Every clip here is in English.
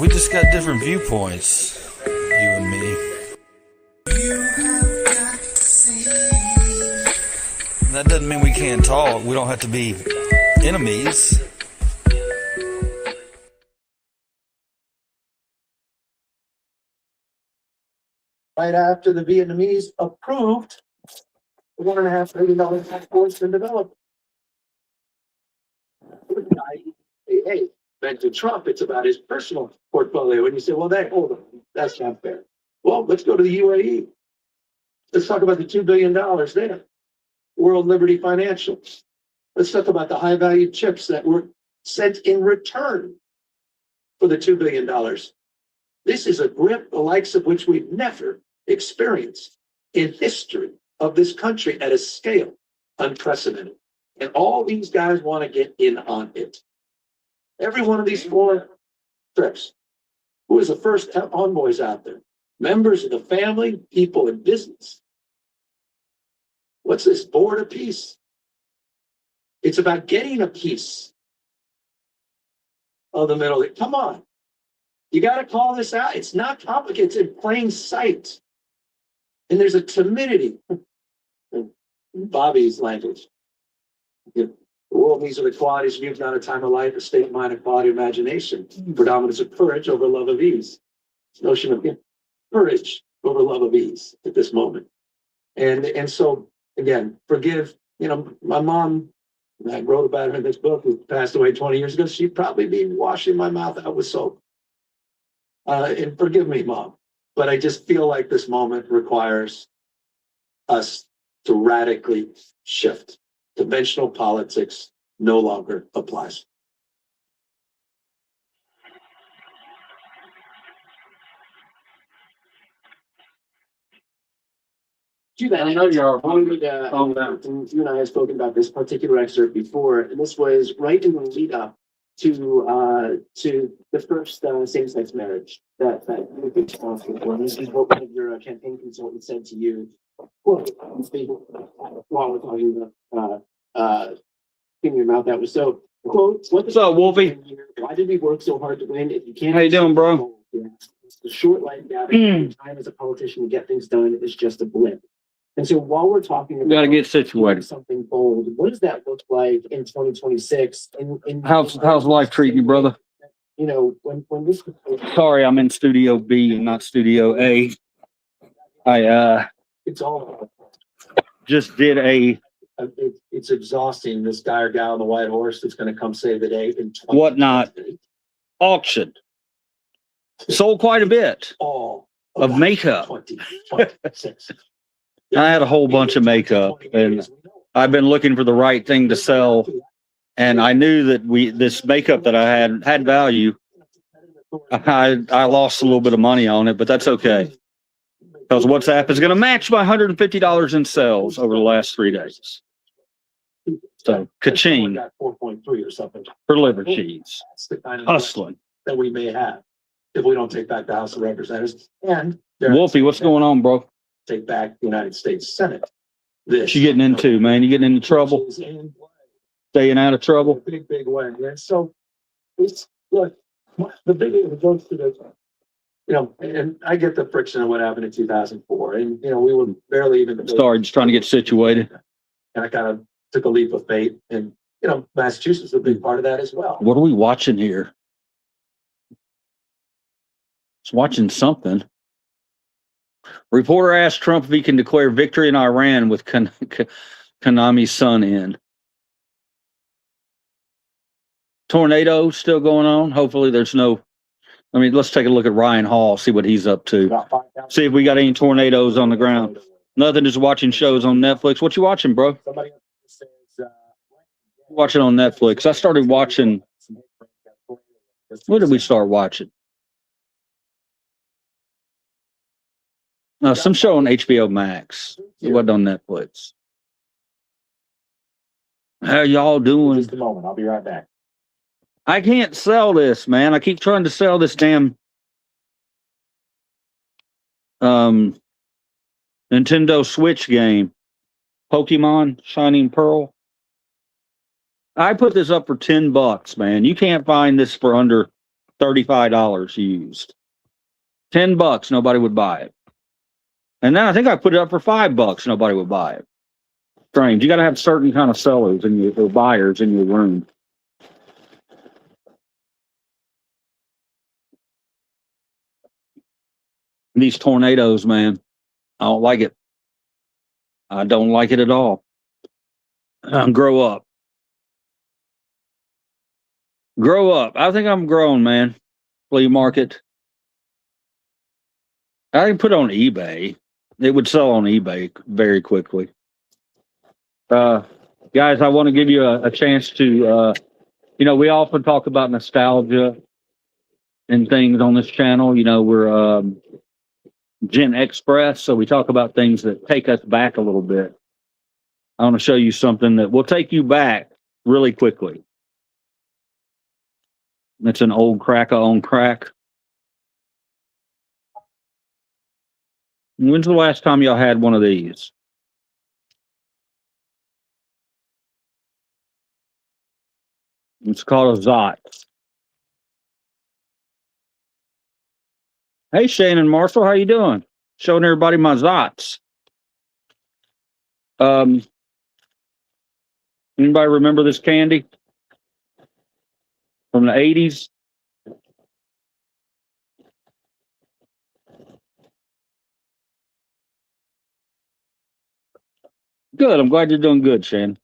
We just got different viewpoints, you and me. That doesn't mean we can't talk. We don't have to be enemies. Right after the Vietnamese approved the $1.5 billion task force to develop. Hey, back to Trump, it's about his personal portfolio. And you say, well, hold on, that's not fair. Well, let's go to the UAE. Let's talk about the $2 billion there. World Liberty Financial. Let's talk about the high value chips that were sent in return for the $2 billion. This is a grip the likes of which we've never experienced in history of this country at a scale unprecedented. And all these guys want to get in on it. Every one of these 4 trips, who was the first envoys out there? Members of the family, people in business. What's this board of peace? It's about getting a piece of the Middle East. Come on. You got to call this out. It's not complicated. It's in plain sight. And there's a timidity. Bobby's language. The world needs are the qualities you've not a time of life, a state of mind, a quality of imagination. Predominance of courage over love of ease. This notion of courage over love of ease at this moment. And so, again, forgive, my mom, I wrote about her in this book, who passed away 20 years ago. She'd probably be washing my mouth out with soap. And forgive me, Mom, but I just feel like this moment requires us to radically shift. Conventional politics no longer applies. I know you're you and I have spoken about this particular excerpt before, and this was right in the lead up to the first same-sex marriage that you were responsible for. This is what one of your campaign consultants said to you. Quote, while we're talking about in your mouth, that was so. Quote, what's up, Wolfie? Why did we work so hard to win if you can't? How you doing, bro? The short life gathering time as a politician to get things done is just a blip. And so while we're talking about gotta get situated, something bold, what does that look like in 2026? How's life treating you, brother? When this. Sorry, I'm in Studio B and not Studio A. It's all. Just did a. It's exhausting. This guy or gal on the white horse that's going to come save the day in whatnot auction. Sold quite a bit all of makeup. 2026. I had a whole bunch of makeup, and I've been looking for the right thing to sell. And I knew that this makeup that I had value. I lost a little bit of money on it, but that's okay. Because WhatsApp is going to match my $150 in sales over the last 3 days. So, ka-ching. 4.3 or something. For liver cheese. That's the kind of Hustling. that we may have if we don't take back the House of Representatives. And Wolfie, what's going on, bro? Take back the United States Senate. This you getting into, man? You getting into trouble? Staying out of trouble? Big way. And so it's look, the big it goes to the and I get the friction of what happened in 2004. And we were barely even started just trying to get situated. And I kind of took a leap of faith. And Massachusetts is a big part of that as well. What are we watching here? It's watching something. Reporter asked Trump if he can declare victory in Iran with Konami's son in. Tornado still going on. Hopefully there's no. Let's take a look at Ryan Hall, see what he's up to. See if we got any tornadoes on the ground. Nothing, just watching shows on Netflix. What you watching, bro? Watching on Netflix. I started watching. What did we start watching? Some show on HBO Max. It wasn't on Netflix. How y'all doing? Just a moment. I'll be right back. I can't sell this, man. I keep trying to sell this damn Nintendo Switch game. Pokemon Shining Pearl. I put this up for $10, man. You can't find this for under $35 used. $10, nobody would buy it. And then I think I put it up for $5, nobody would buy it. Strange. You got to have certain kind of sellers in your or buyers in your room. These tornadoes, man, I don't like it. I don't like it at all. Grow up. Grow up. I think I'm grown, man. Flea market. I can put it on eBay. It would sell on eBay very quickly. Guys, I want to give you a chance to, we often talk about nostalgia and things on this channel. We're Gen Express, so we talk about things that take us back a little bit. I want to show you something that will take you back really quickly. It's an old cracker on crack. When's the last time y'all had one of these? It's called a Zott. Hey, Shane and Marshall, how you doing? Showing everybody my Zotts. Anybody remember this candy from the 80s? Good. I'm glad you're doing good, Shane.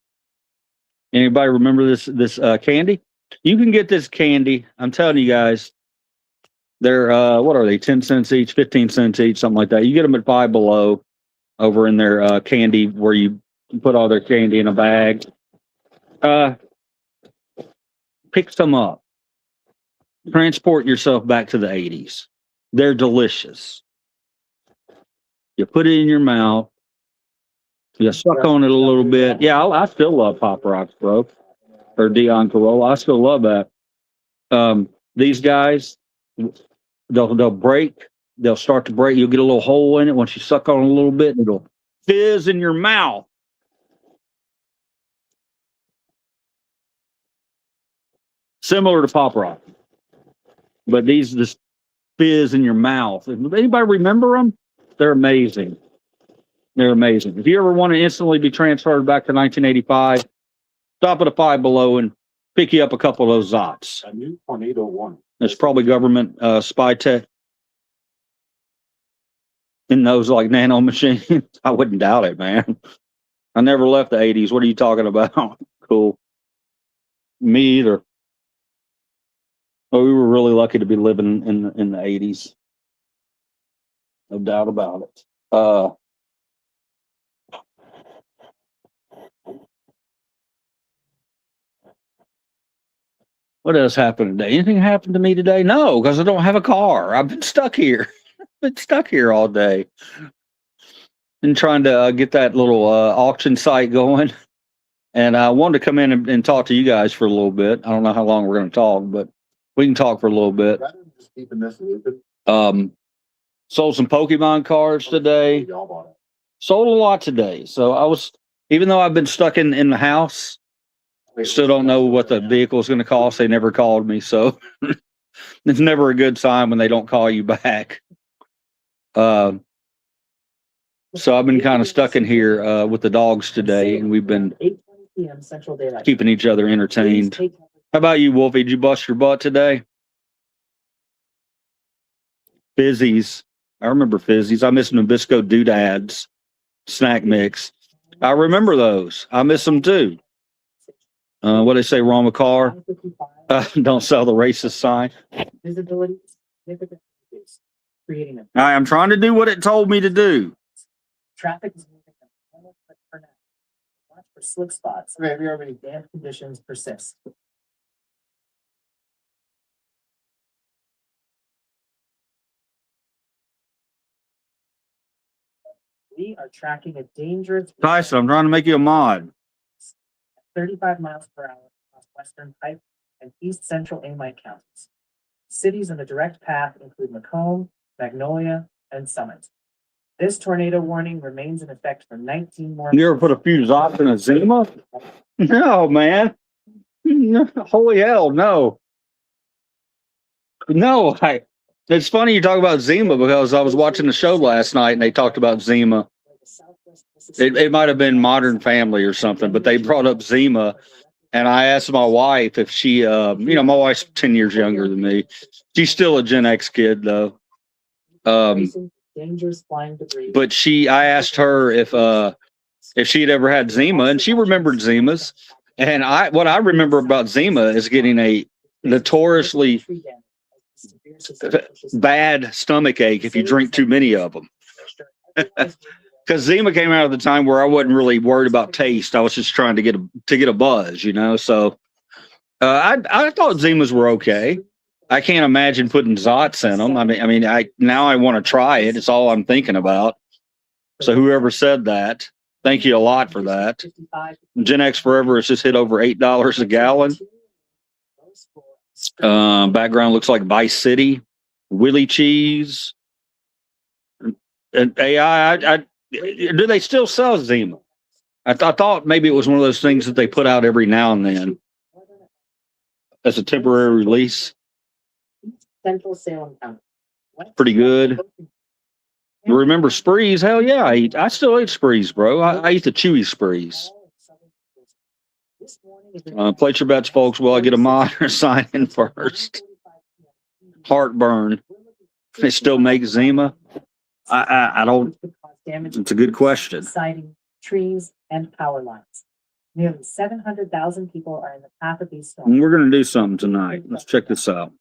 Anybody remember this candy? You can get this candy. I'm telling you guys, they're what are they? 10 cents each, 15 cents each, something like that. You get them at Five Below over in their candy where you put all their candy in a bag. Pick some up. Transport yourself back to the 80s. They're delicious. You put it in your mouth. You suck on it a little bit. Yeah, I still love Pop Rocks, bro. Or Dion Corolla. I still love that. These guys, they'll break. They'll start to break. You'll get a little hole in it. Once you suck on it a little bit, it'll fizz in your mouth. Similar to Pop Rock. But these just fizz in your mouth. Anybody remember them? They're amazing. They're amazing. If you ever want to instantly be transferred back to 1985, stop at a Five Below and pick you up a couple of those Zotts. A new Tornado 1. There's probably government spy tech in those like nano machines. I wouldn't doubt it, man. I never left the 80s. What are you talking about? Cool. Me either. But we were really lucky to be living in the 80s. No doubt about it. What else happened today? Anything happened to me today? No, because I don't have a car. I've been stuck here. Been stuck here all day. Been trying to get that little auction site going. And I wanted to come in and talk to you guys for a little bit. I don't know how long we're going to talk, but we can talk for a little bit. Just keeping this open. Sold some Pokemon cards today. Sold a lot today. So even though I've been stuck in the house, still don't know what the vehicle is going to cost. They never called me. So it's never a good sign when they don't call you back. So I've been kind of stuck in here with the dogs today, and we've been keeping each other entertained. How about you, Wolfie? Did you bust your butt today? Fizzies. I remember Fizzies. I miss Nabisco Doodads snack mix. I remember those. I miss them too. What they say, Ron McCarr? Don't sell the racist sign. Visibility. I'm trying to do what it told me to do. Traffic is moving for now. Watch for slick spots. Damp conditions persist. We are tracking a dangerous. Tyson, I'm trying to make you a mod. 35 miles per hour across Western Pike and East Central Amite counties. Cities in the direct path include Macomb, Magnolia, and Summit. This tornado warning remains in effect for 19 more. You ever put a few Zotts in a Zima? No, man. Holy hell, no. No, it's funny you talk about Zima because I was watching the show last night and they talked about Zima. It might have been Modern Family or something, but they brought up Zima, and I asked my wife if she, my wife's 10 years younger than me. She's still a Gen X kid though. But I asked her if she had ever had Zima, and she remembered Zimas. And what I remember about Zima is getting a notoriously bad stomach ache if you drink too many of them. Because Zima came out at the time where I wasn't really worried about taste. I was just trying to get a buzz, So I thought Zimas were okay. I can't imagine putting Zots in them. Now I want to try it. It's all I'm thinking about. So whoever said that, thank you a lot for that. Gen X Forever has just hit over $8 a gallon. Background looks like Vice City, Willy Cheese, and AI. Do they still sell Zima? I thought maybe it was one of those things that they put out every now and then as a temporary release. Central Salem County. Pretty good. Remember Sprees? Hell yeah, I still eat Sprees, bro. I eat the chewy Sprees. Place your bets, folks. Will I get a mod or sign in first? Heartburn. They still make Zima? I don't. It's a good question. Siding, trees, and power lines. Nearly 700,000 people are in the path of these storms. And we're going to do something tonight. Let's check this out.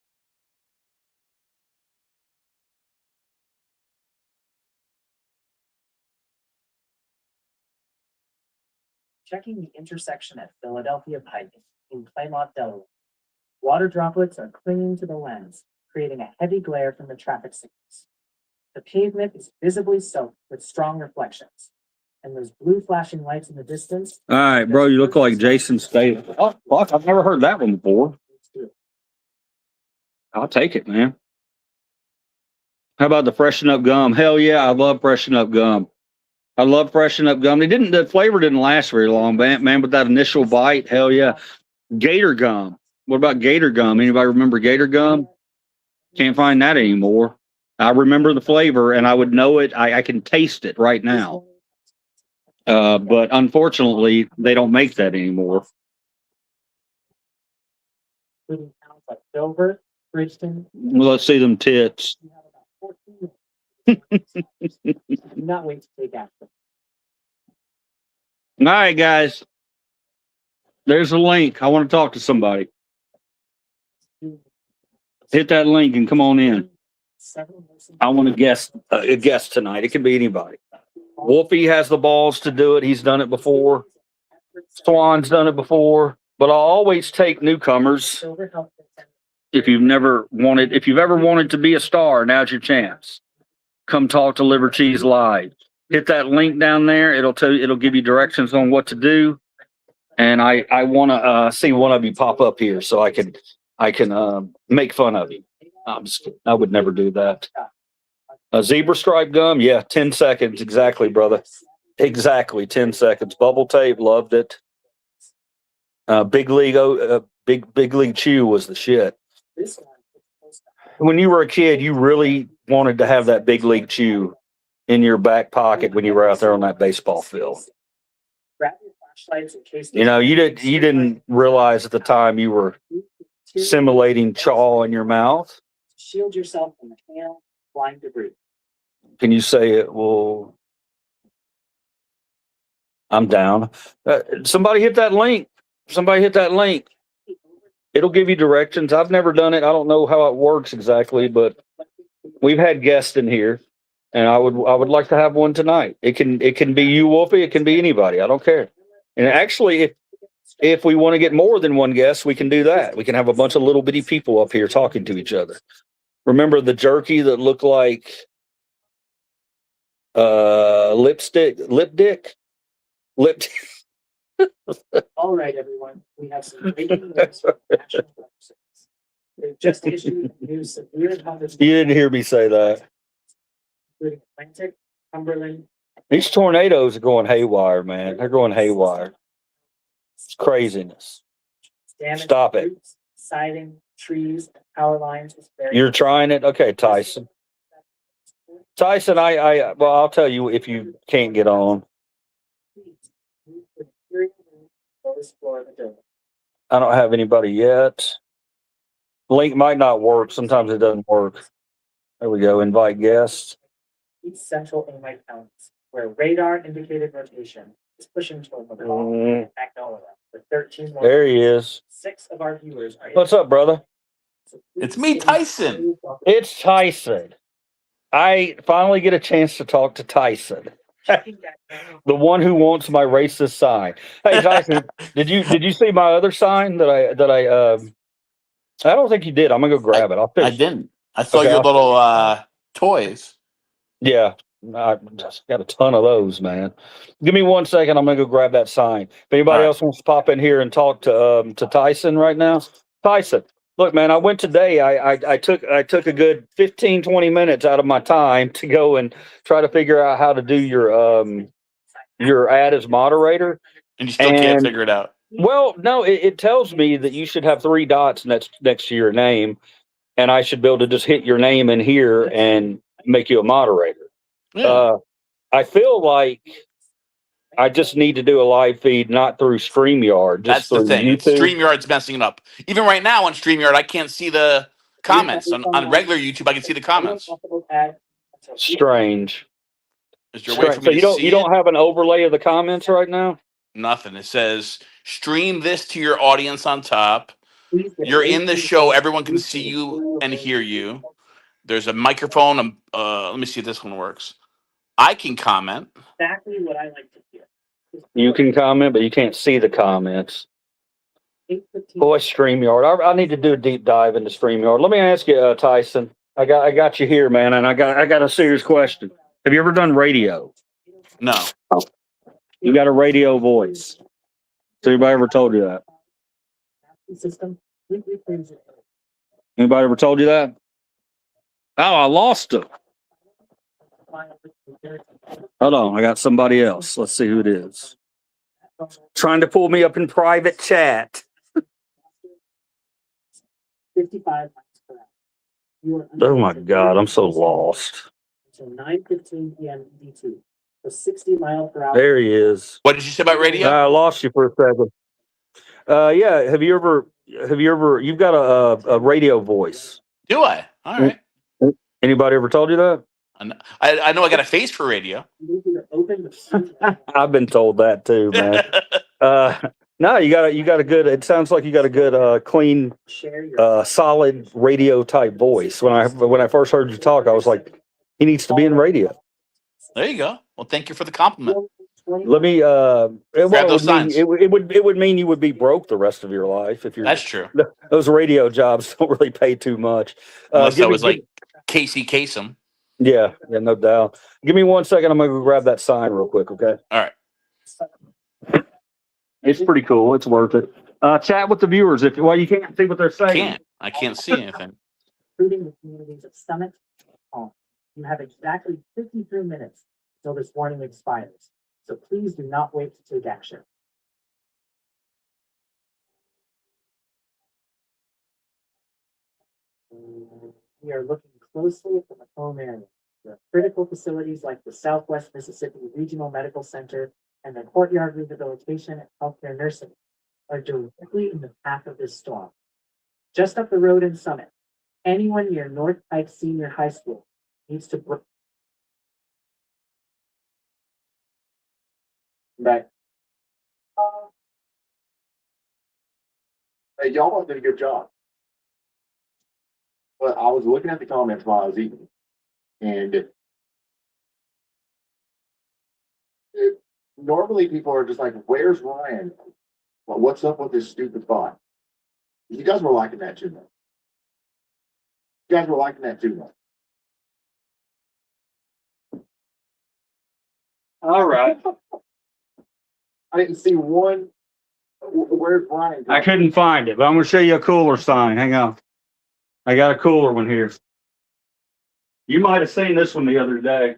Checking the intersection at Philadelphia Pike in Claymont, Delaware. Water droplets are clinging to the lens, creating a heavy glare from the traffic signals. The pavement is visibly soaked with strong reflections, and those blue flashing lights in the distance. All right, bro, you look like Jason Statham. Oh, fuck, I've never heard that one before. I'll take it, man. How about the freshen up gum? Hell yeah, I love freshen up gum. I love freshen up gum. The flavor didn't last very long, man, with that initial bite, hell yeah. Gator gum. What about Gator gum? Anybody remember Gator gum? Can't find that anymore. I remember the flavor and I would know it. I can taste it right now. But unfortunately, they don't make that anymore. Including towns like Dover, Bridgeton. Well, let's see them tits. Do not wait to take action. All right, guys. There's a link. I want to talk to somebody. Hit that link and come on in. I want a guest tonight. It can be anybody. Wolfie has the balls to do it. He's done it before. Swan's done it before. But I'll always take newcomers. If you've ever wanted to be a star, now's your chance. Come talk to Liver Cheese Live. Hit that link down there. It'll give you directions on what to do. And I want to see one of you pop up here so I can make fun of you. I'm just kidding. I would never do that. A zebra stripe gum, yeah, 10 seconds exactly, brother. Exactly 10 seconds. Bubble tape, loved it. Big League Chew was the shit. When you were a kid, you really wanted to have that Big League Chew in your back pocket when you were out there on that baseball field. You didn't realize at the time you were simulating chaw in your mouth. Shield yourself from the hail, flying debris. Can you say it? Well, I'm down. Somebody hit that link. It'll give you directions. I've never done it. I don't know how it works exactly, but we've had guests in here, and I would like to have one tonight. It can be you, Wolfie. It can be anybody. I don't care. And actually, if we want to get more than one guest, we can do that. We can have a bunch of little bitty people up here talking to each other. Remember the jerky that looked like lip dick? All right, everyone. We have some breaking news from national websites. They've just issued news severe thunderstorms. You didn't hear me say that. Including Atlantic, Cumberland. These tornadoes are going haywire, man. They're going haywire. It's craziness. Stop it. siding, trees, and power lines is very. You're trying it? Okay, Tyson. Tyson, well, I'll tell you if you can't get on. I don't have anybody yet. Link might not work. Sometimes it doesn't work. There we go. Invite guests. East central Amite counties, where radar indicated rotation is pushing toward Macomb and Magnolia. The 13 more. There he is. 6 of our viewers are. What's up, brother? It's me, Tyson. It's Tyson. I finally get a chance to talk to Tyson, the one who wants my racist sign. Hey, Tyson, did you see my other sign that I don't think you did. I'm gonna go grab it. I didn't. I saw Okay, your little toys. Yeah, I just got a ton of those, man. Give me 1 second. I'm gonna go grab that sign. If anybody All right. else wants to pop in here and talk to Tyson right now, Tyson. Look, man, I went today. I took a good 15, 20 minutes out of my time to go and try to figure out how to do your ad as moderator. And you still can't figure it out. Well, no, it tells me that you should have 3 dots next to your name, and I should be able to just hit your name in here and make you a moderator. Yeah. I feel like I just need to do a live feed, not through StreamYard. That's the thing. YouTube. StreamYard's messing it up. Even right now on StreamYard, I can't see the comments. On regular YouTube, I can see the comments. Strange. Is there a way for me So to see you don't have an overlay of the comments right now? Nothing. It says stream this to your audience on top. You're in the show. Everyone can see you and hear you. There's a microphone. Let me see if this one works. I can comment. Exactly what I like to hear. You can comment, but you can't see the comments. Boy, StreamYard. I need to do a deep dive into StreamYard. Let me ask you, Tyson. I got you here, man, and I got a serious question. Have you ever done radio? No. You got a radio voice. Has anybody ever told you that? Anybody ever told you that? Oh, I lost him. Hold on, I got somebody else. Let's see who it is. Trying to pull me up in private chat. 55 miles per hour. Oh my God, I'm so lost. Until 9:15 p.m. EDT. So 60 miles per hour. There he is. What did you say about radio? I lost you for a second. Yeah. Have you ever? You've got a radio voice. Do I? All right. Anybody ever told you that? I know I got a face for radio. I've been told that too, man. No, you got a good. It sounds like you got a good, clean, solid radio type voice. When I first heard you talk, I was like, he needs to be in radio. There you go. Well, thank you for the compliment. Let me. Those signs. It would mean you would be broke the rest of your life if you're. That's true. Those radio jobs don't really pay too much. Unless I was like Casey Kasem. Yeah, no doubt. Give me 1 second. I'm gonna go grab that sign real quick. Okay. All right. It's pretty cool. It's worth it. Chat with the viewers you can't see what they're saying. I can't see anything. Including the communities of Summit. You have exactly 53 minutes until this warning expires. So please do not wait to take action. We are looking closely at the Macomb area. There are critical facilities like the Southwest Mississippi Regional Medical Center and the Courtyard Rehabilitation and Healthcare Nursing are directly in the path of this storm. Just up the road in Summit, anyone near North Pike Senior High School needs to Right. Hey, y'all did a good job. But I was looking at the comments while I was eating, and normally people are just like, "Where's Ryan? Well, what's up with this stupid bot?" You guys were liking that too much. You guys were liking that too much. All right. I didn't see one. Where's Ryan? I couldn't find it, but I'm gonna show you a cooler sign. Hang on. I got a cooler one here. You might have seen this one the other day.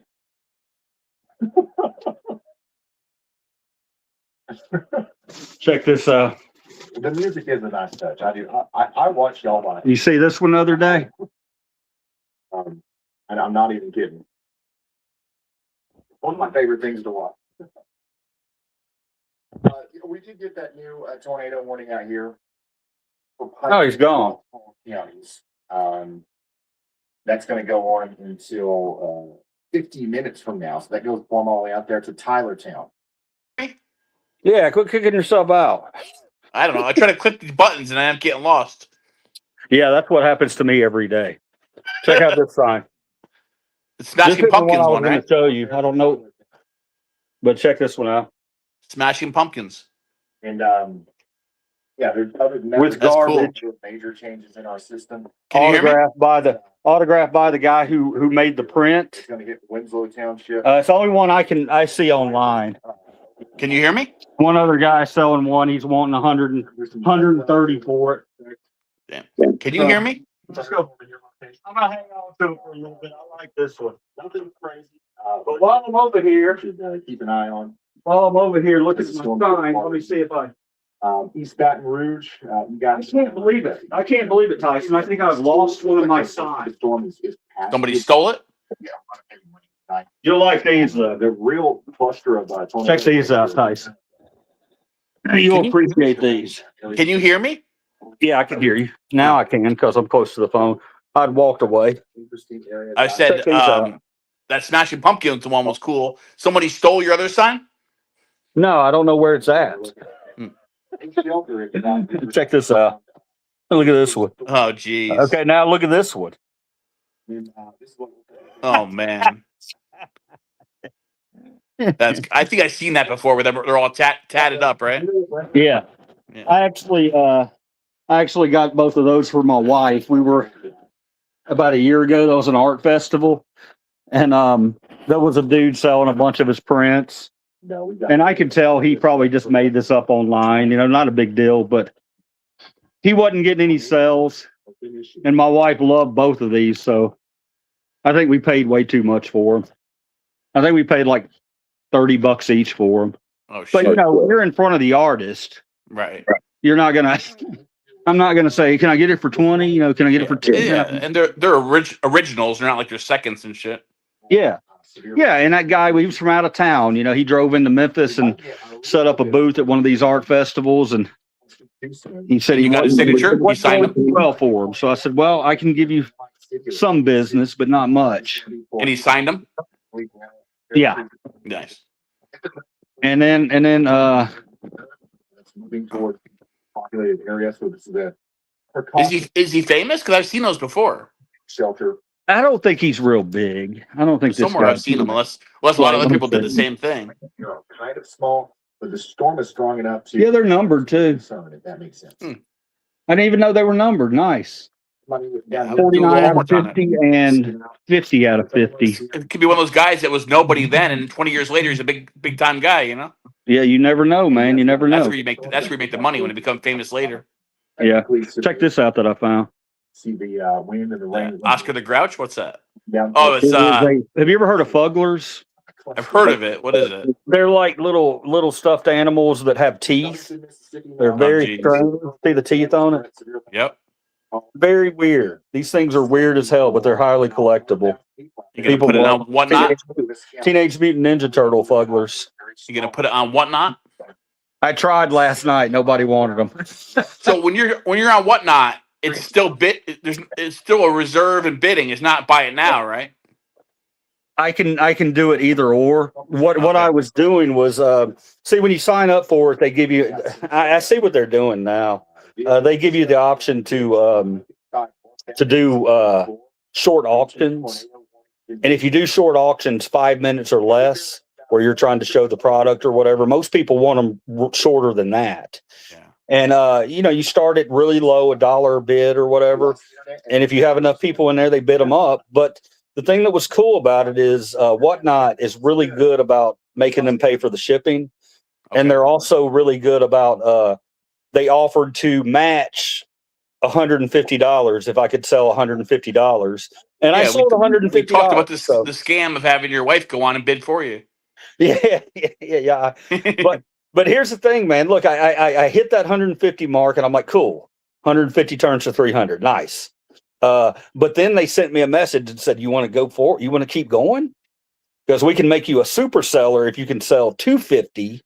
Check this out. The music is a nice touch. I watched y'all live. You see this one the other day? And I'm not even kidding. One of my favorite things to watch. We did get that new tornado warning out here. Oh, he's gone. Counties. That's going to go on until 50 minutes from now. So that goes from all the way out there to Tylertown. Yeah, quit kicking yourself out. I don't know. I try to click these buttons and I am getting lost. Yeah, that's what happens to me every day. Check out this sign. It's This Smashing is the one Pumpkins I was one, going right? to show you. I don't know, but check this one out. Smashing Pumpkins. And yeah, there's other than that, With That's cool. garbage, major changes in our system. Can you hear me? Autographed by the guy who made the print. It's going to hit Winslow Township. It's the only one I see online. Can you hear me? One other guy selling one. He's wanting 130 for it. Damn. Can you hear me? Let's go. I'm gonna hang on to it for a little bit. I like this one. Nothing crazy. But while I'm over here, Keep an eye on. look at my sign. Let me see if I. East Baton Rouge. You I guys can't believe it. I can't believe it, Tyson. I think I've lost one of my signs. The storm is past. Somebody stole it? You'll like these though. The real cluster of tornadoes. Check these out, Tyson. You'll appreciate these. Can you hear me? Yeah, I can hear you. Now I can because I'm close to the phone. I'd walked away. Interesting area. I said Check these out. that Smashing Pumpkins one was cool. Somebody stole your other sign? No, I don't know where it's at. Check this out. Look at this one. Oh, geez. Okay, now look at this one. Oh, man. I think I've seen that before where they're all tatted up, right? Yeah. Yeah. I actually got both of those for my wife. We were about a year ago. There was an art festival, and there was a dude selling a bunch of his prints. And I could tell he probably just made this up online. Not a big deal, but he wasn't getting any sales. And my wife loved both of these, so I think we paid way too much for them. I think we paid like $30 each for them. Oh, But shit. you're in front of the artist. Right. You're not gonna. I'm not gonna say, can I get it for 20? Can I get it for 10? Yeah, and they're originals. They're not like their seconds and shit. Yeah. And that guy, he was from out of town. He drove into Memphis and set up a booth at one of these art festivals, and he said You got his signature? You signed him? well for him. So I said, well, I can give you some business, but not much. And he signed them? Yeah. Nice. And then moving toward populated area. So this is the Is he famous? Because I've seen those before. shelter. I don't think he's real big. I don't think this Somewhere guy- I've seen him, unless a lot of other people did the same thing. Kind of small, but the storm is strong enough to. Yeah, they're numbered too. Concern, if that makes sense. Hmm. I didn't even know they were numbered. Nice. Money was Yeah, down. do a little 49 out homework of on it. 50 and 50 out of 50. It could be one of those guys that was nobody then, and 20 years later, he's a big time guy. Yeah, you never know, man. You never That's know. where you make the money when you become famous later. Yeah. Check this out that I found. See the wind and the rain. Oscar the Grouch. What's that? Down. Oh, it's Have you ever heard of fugglers? I've heard of it. What is it? They're like little stuffed animals that have teeth. They're very geez. strange. See the teeth on it? Yep. Very weird. These things are weird as hell, but they're highly collectible. You gonna put it on Whatnot? Teenage Mutant Ninja Turtle fugglers. You gonna put it on Whatnot? I tried last night. Nobody wanted them. So when you're on Whatnot, it's still it's still a reserve and bidding. It's not buy it now, right? I can do it either or. What Okay. I was doing was see, when you sign up for it, they give you. I see what they're doing now. They give you the option to do short auctions, and if you do short auctions 5 minutes or less, where you're trying to show the product or whatever, most people want them shorter than that. Yeah. And you start at really low, $1 a bid or whatever, and if you have enough people in there, they bid them up. But the thing that was cool about it is Whatnot is really good about making them pay for the shipping, and they're also really good about they offered to match $150 if I could sell $150, and I sold $150. We talked about this so. the scam of having your wife go on and bid for you. Yeah. But But here's the thing, man. Look, I hit that 150 mark, and I'm like, cool. 150 turns to 300, nice. But then they sent me a message and said, "You want to go for it? You want to keep going? Because we can make you a super seller if you can sell 250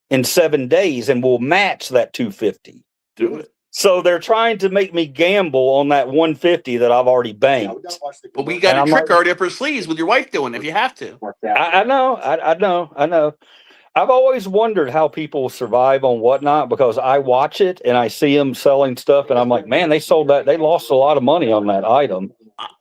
in 7 days, and we'll match that 250." Do it. So they're trying to make me gamble on that 150 that I've already banked. But we got And a I'm trick like- already up her sleeves with your wife doing it if you have to. I know. I've always wondered how people survive on Whatnot because I watch it and I see them selling stuff, and I'm like, man, they lost a lot of money on that item.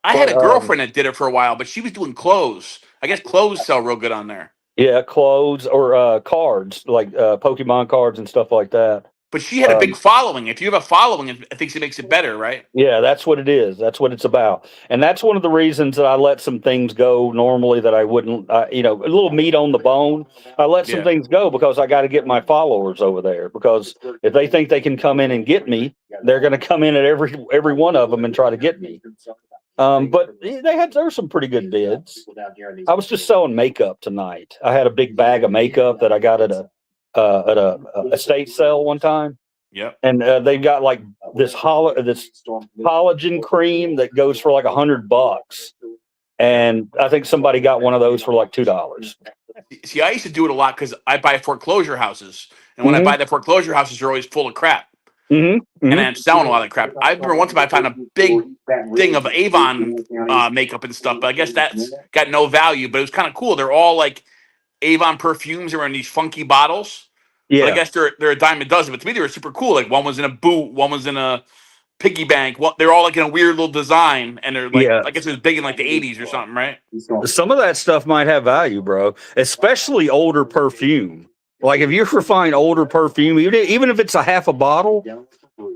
I had a But, girlfriend that did it for a while, but she was doing clothes. I guess clothes sell real good on there. Yeah, clothes or cards like Pokemon cards and stuff like that. But she had a big following. If you have a following, I think it makes it better, right? Yeah, that's what it is. That's what it's about. And that's one of the reasons that I let some things go normally that I wouldn't, a little meat on the bone. I let some things go because I got to get my followers over there. Because if they think they can come in and get me, they're going to come in at every one of them and try to get me. But there were some pretty good bids. I was just selling makeup tonight. I had a big bag of makeup that I got at a estate sale one time. Yep. And they've got like this collagen cream that goes for like $100, and I think somebody got one of those for like $2. See, I used to do it a lot because I buy foreclosure houses, and when I buy the foreclosure houses, they're always full of crap. And I'm selling a lot of crap. I remember one time I found a big thing of Avon makeup and stuff, but I guess that's got no value. But it was kind of cool. They're all like Avon perfumes are in these funky bottles. Yeah. But I guess they're a dime a dozen. But to me, they were super cool. Like one was in a boot, one was in a piggy bank. They're all like in a weird little design, and they're like, I guess it was big in like the 80s or something, right? Some of that stuff might have value, bro. Especially older perfume. Like if you ever find older perfume, even if it's a half a bottle,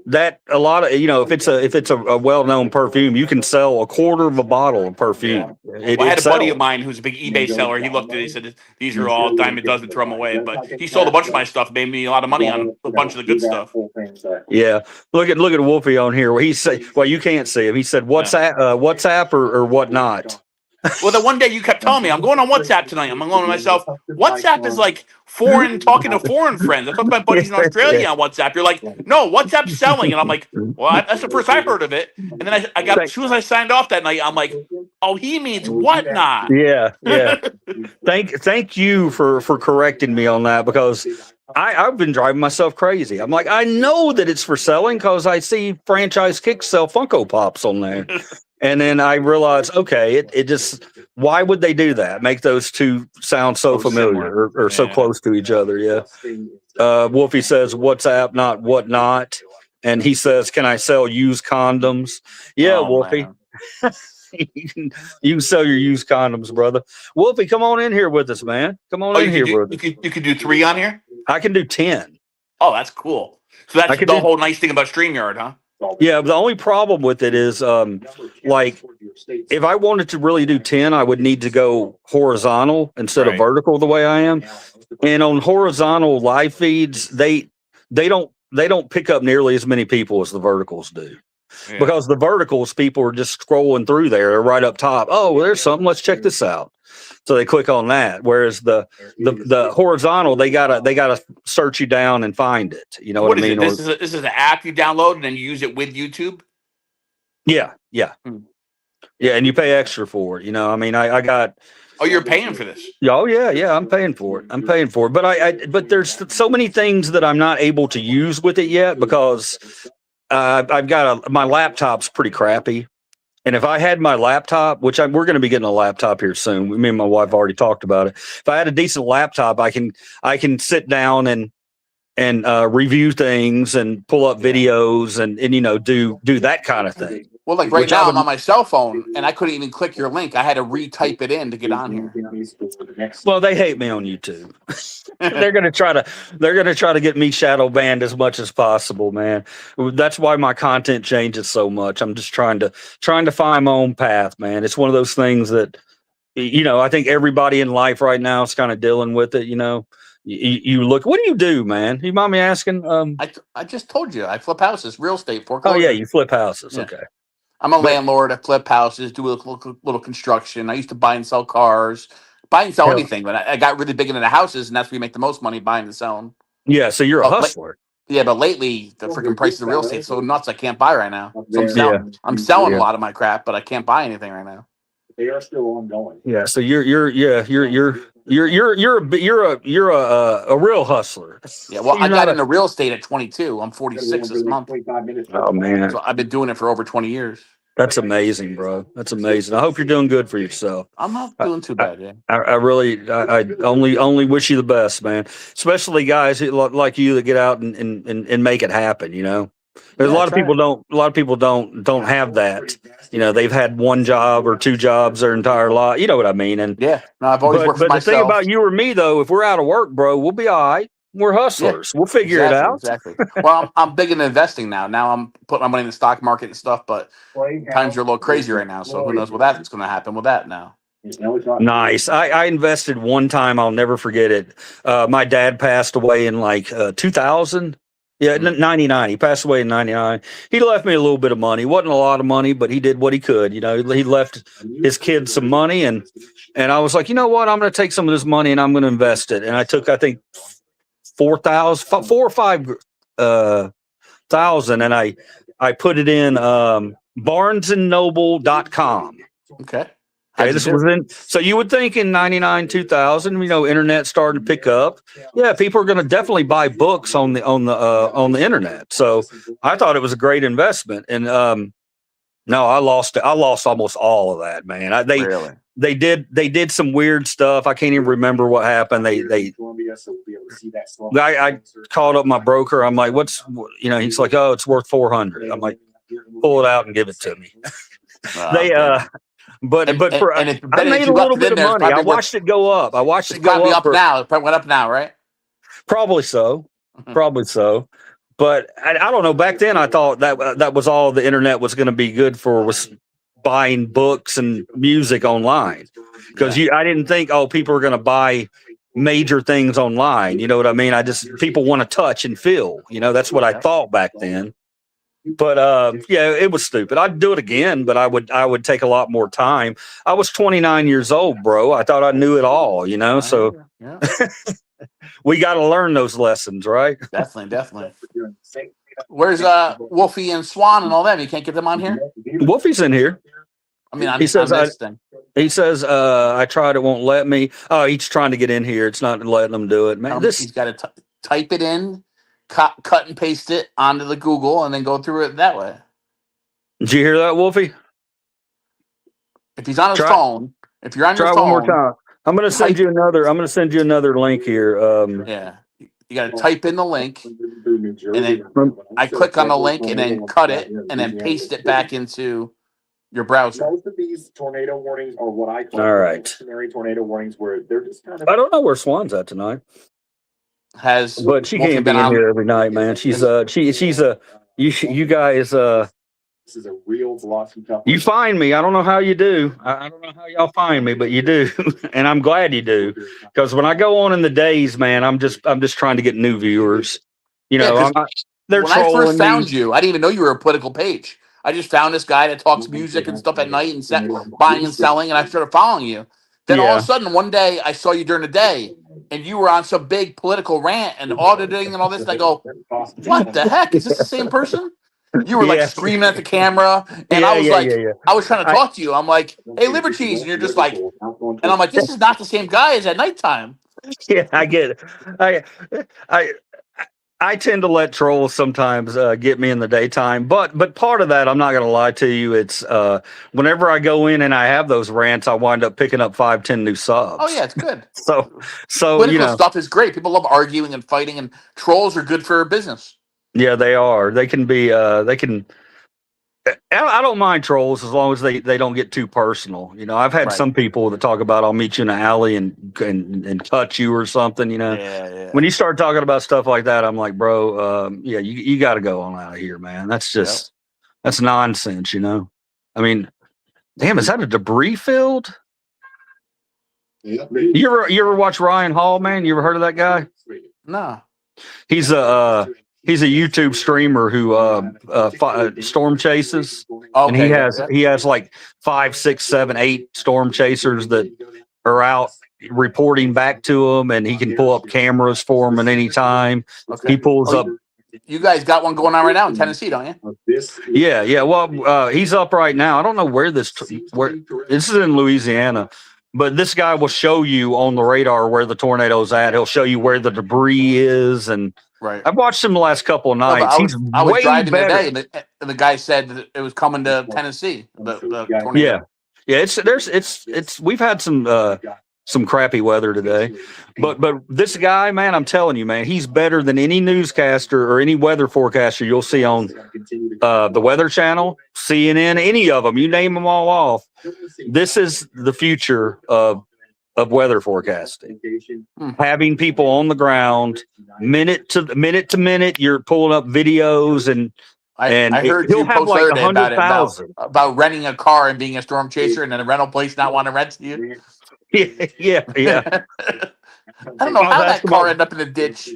that a lot of if it's a well-known perfume, you can sell a quarter of a bottle of perfume. I had a buddy of mine who's a big eBay seller. He looked at it, he said, "These are all dime a dozen, throw them away." But he sold a bunch of my stuff, made me a lot of money on a bunch of the good stuff. Yeah, look at Wolfie on here. Where he said, "Well, you can't see him." He said, WhatsApp or whatnot." Well, the one day you kept telling me, I'm going on WhatsApp tonight. I'm going to myself, WhatsApp is like foreign, talking to foreign friends. I talked to my buddies in Australia on WhatsApp. You're like, no, WhatsApp's selling. And I'm like, well, that's the first I heard of it. And then I got, as soon as I signed off that night, I'm like, oh, he means Whatnot. Yeah. Thank you for correcting me on that, because I've been driving myself crazy. I'm like, I know that it's for selling because I see Franchise Kicks sell Funko Pops on there. And then I realized, okay, it just, why would they do that? Make those two sound so familiar or so close to each other. Yeah. Wolfie says, WhatsApp, not Whatnot. And he says, can I sell used condoms? Yeah, Wolfie. You can sell your used condoms, brother. Wolfie, come on in here with us, man. Come on in here, brother. You can do 3 on here? I can do 10. Oh, that's cool. So that's the whole nice thing about StreamYard, huh? Yeah, the only problem with it is, like, if I wanted to really do 10, I would need to go horizontal instead of vertical the way I am. And on horizontal live feeds, they don't pick up nearly as many people as the verticals do. Yeah. Because the verticals, people are just scrolling through there. They're right up top. Oh, well, there's something. Let's check this out. So they click on that. Whereas the horizontal, they gotta search you down and find it. You know what I mean? This is an app you download and then you use it with YouTube. Yeah. And you pay extra for it. You know, I mean, I got. Oh, you're paying for this? Oh yeah, I'm paying for it. But but there's so many things that I'm not able to use with it yet because I've got my laptop's pretty crappy. And if I had my laptop, which we're going to be getting a laptop here soon. Me and my wife already talked about it. If I had a decent laptop, I can sit down and review things and pull up videos and do that kind of thing. Well, like right now I'm on my cell phone and I couldn't even click your link. I had to retype it in to get on here. Well, they hate me on YouTube. They're gonna try to get me shadow banned as much as possible, man. That's why my content changes so much. I'm just trying to find my own path, man. It's one of those things that I think everybody in life right now is kind of dealing with it. You look. What do you do, man? You mind me asking? I just told you I flip houses, real estate foreclosure. Oh yeah, you flip houses. Yeah. Okay. I'm a landlord. I flip houses, do a little construction. I used to buy and sell cars, buy and sell anything. But I got really big into the houses, and that's where you make the most money, buying and selling. Yeah, so you're a Oh, hustler. yeah, but lately the freaking prices of real estate so nuts I can't buy right now. So Yeah. I'm selling a Yeah. lot of my crap, but I can't buy anything right now. They are still ongoing. Yeah, so you're a real hustler. Yeah, well, I You're got not a into real estate at 22. I'm 46 this month. 25 minutes. Oh man, So I've been doing it for over 20 years. that's amazing, bro. That's amazing. I hope you're doing good for yourself. I'm not I, doing too bad, yeah. I really, I only wish you the best, man. Especially guys like you that get out and make it happen. You know, there's Yeah, a lot of people don't have that. You know, they've had one job or two jobs their entire life. You know what I mean? And Yeah, no, I've always worked for but the thing myself. about you or me though, if we're out of work, bro, we'll be all right. We're hustlers. We'll figure it out. Exactly. Well, I'm big into investing now. Now I'm putting my money in the stock market and stuff, but times are a little crazy right now. So who knows what that's going to happen with that now. Nice. I invested one time. I'll never forget it. My dad passed away in like 2000. Yeah, 99. He passed away in 99. He left me a little bit of money. Wasn't a lot of money, but he did what he could. You know, he left his kids some money, and I was like, you know what? I'm going to take some of this money and I'm going to invest it. And I took, I think, 4,000, 4 or 5 thousand, and I put it in barnesandnoble.com. Okay. Okay, this was in, so you would think in 99, 2000, you know, internet started to pick up. Yeah, people are going to definitely buy books on the internet. So I thought it was a great investment. And no, I lost it. I lost almost all of that, man. Really? They did some weird stuff. I can't even remember what happened. I called up my broker. I'm like, he's like, oh, it's worth 400. I'm like, pull it out and give it to me. But I made a little bit of money. I watched it go up. It's probably up now. It probably went up now, right? Probably so. Probably so. But I don't know. Back then, I thought that was all the internet was going to be good for, was buying books and music online. Because I didn't think, people are going to buy major things online. You know what I mean? People want to touch and feel. You know, that's what I thought back then. But yeah, it was stupid. I'd do it again, but I would take a lot more time. I was 29 years old, bro. I thought I knew it all, you know. So we got to learn those lessons, right? Definitely. Where's Wolfie and Swan and all them? You can't get them on here? Wolfie's in here. I mean, he says I tried, it won't let me. Oh, he's trying to get in here. It's not letting him do it, man. He's got to type it in. Cut and paste it onto the Google and then go through it that way. Did you hear that, Wolfie? If he's on his phone, if you're on your phone, try one more time. I'm going to send you another link here. Yeah, you got to type in the link, and then I click on the link and then cut it and then paste it back into your browser. Most of these tornado warnings are what I call tornado warnings, where they're just kind of. I don't know where Swan's at tonight. But she can't be in here every night, man. She's you guys this is a real velocity company. You find me. I don't know how you do. I don't know how y'all find me, but you do. And I'm glad you do. Because when I go on in the days, man, I'm just trying to get new viewers. You know, when I first found you, I didn't even know you were a political page. I just found this guy that talks music and stuff at night and buying and selling, and I started following you. Then all of a sudden, one day, I saw you during the day, and you were on some big political rant and auditing and all this. And I go, what the heck? Is this the same person? You were like screaming at the camera, and I was I was trying to talk to you. I'm like, hey, Liberties, and you're just like, and I'm like, this is not the same guy as at nighttime. Yeah, I get it. I tend to let trolls sometimes get me in the daytime, but part of that, I'm not going to lie to you, it's whenever I go in and I have those rants, I wind up picking up 5-10 new subs. Oh yeah, it's good. so political stuff is great. People love arguing and fighting, and trolls are good for business. Yeah, they are. They can be. I don't mind trolls as long as they don't get too personal. You know, I've had some people that talk about I'll meet you in an alley and cut you or something. You know, when you start talking about stuff like that, I'm like, bro, you got to go on out of here, man. That's just that's nonsense. You know, I mean, damn, is that a debris field? Yeah. You ever watch Ryan Hall, man? You ever heard of that guy? No. He's a YouTube streamer who storm chases, and he has like 5, 6, 7, 8 storm chasers that are out reporting back to him, and he can pull up cameras for him at any time. Okay. He pulls Oh, up. You guys got one going on right now in Tennessee, don't you? Yeah. Well, he's up right now. I don't know where this is in Louisiana, but this guy will show you on the radar where the tornado's at. He'll show you where the debris is, and Right. I've watched him the last couple of No, but nights. I was way driving better. today, and the guy said that it was coming to Tennessee. The tornado. Yeah. It's we've had some crappy weather today, but this guy, man, I'm telling you, man, he's better than any newscaster or any weather forecaster you'll see on the Weather Channel, CNN, any of them. You name them all off. This is the future of weather forecasting. Having people on the ground, minute to minute, you're pulling up videos, and I heard he'll you have post like the other day about 100,000. about renting a car and being a storm chaser, and then a rental place not want to rent to you. Yeah. I don't know how that car ended up in a ditch.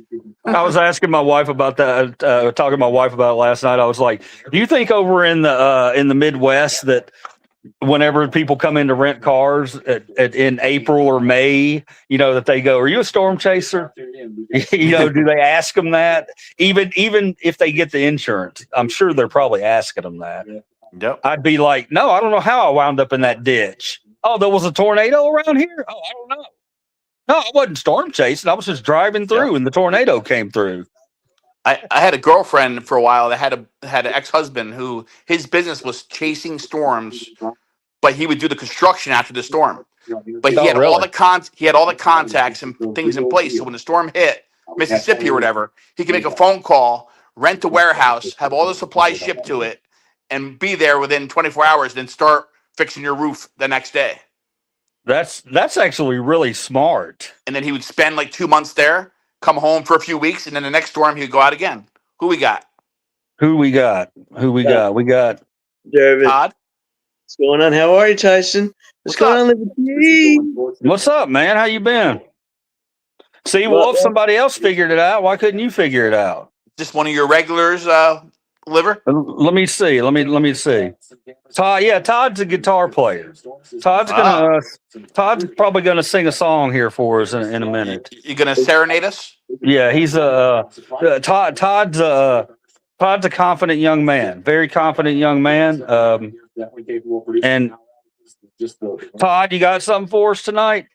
I was asking my wife about that, talking to my wife about it last night. I was like, do you think over in the Midwest that whenever people come in to rent cars in April or May, that they go, are you a storm chaser? Do they ask them that? Even if they get the insurance, I'm sure they're probably asking them that. Yep. I'd be like, no, I don't know how I wound up in that ditch. Oh, there was a tornado around here? Oh, I don't know. No, I wasn't storm chasing. I was just driving through, and the tornado came through. I had a girlfriend for a while that had an ex-husband who his business was chasing storms, but he would do the construction after the storm. But he had all the contacts and things in place. So when the storm hit Mississippi or whatever, he could make a phone call, rent a warehouse, have all the supplies shipped to it, and be there within 24 hours, then start fixing your roof the next day. That's actually really smart. And then he would spend like 2 months there, come home for a few weeks, and then the next storm he would go out again. Who we got? We got David. Todd. What's going on? How are you, Tyson? What's going on, Liberty? What's up, man? How you been? See, well, if somebody else figured it out, why couldn't you figure it out? Just one of your regulars, Liver? Let me see. Let me see. Todd, Todd's a guitar player. Todd's probably gonna sing a song here for us in a minute. You gonna serenade us? Yeah, he's Todd's a confident young man, very confident young man. And Todd, you got something for us tonight?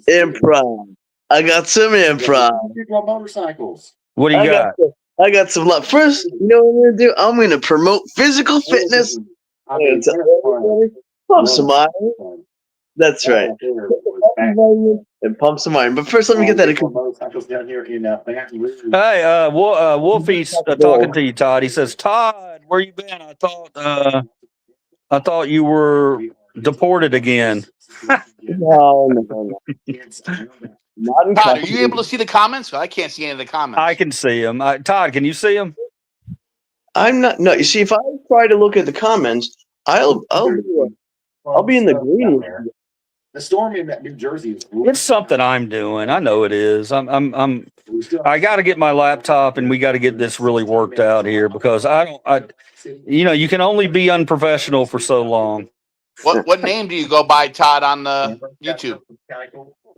Improv. I got some improv. Motorcycles. What do you got? I got some luck. First, you know what I'm going to do? I'm going to promote physical fitness. Pump some iron. That's right. And pump some iron. But first, let me get that. Hey, Wolfie's talking to you, Todd. He says, Todd, where you been? I thought you were deported again. No. Todd, are you able to see the comments? I can't see any of the comments. I can see him. Todd, can you see him? I'm not. No, you see, if I try to look at the comments, I'll be in the green. The storm in New Jersey is. It's something I'm doing. I know it is. I got to get my laptop, and we got to get this really worked out here because you can only be unprofessional for so long. What name do you go by, Todd, on the YouTube?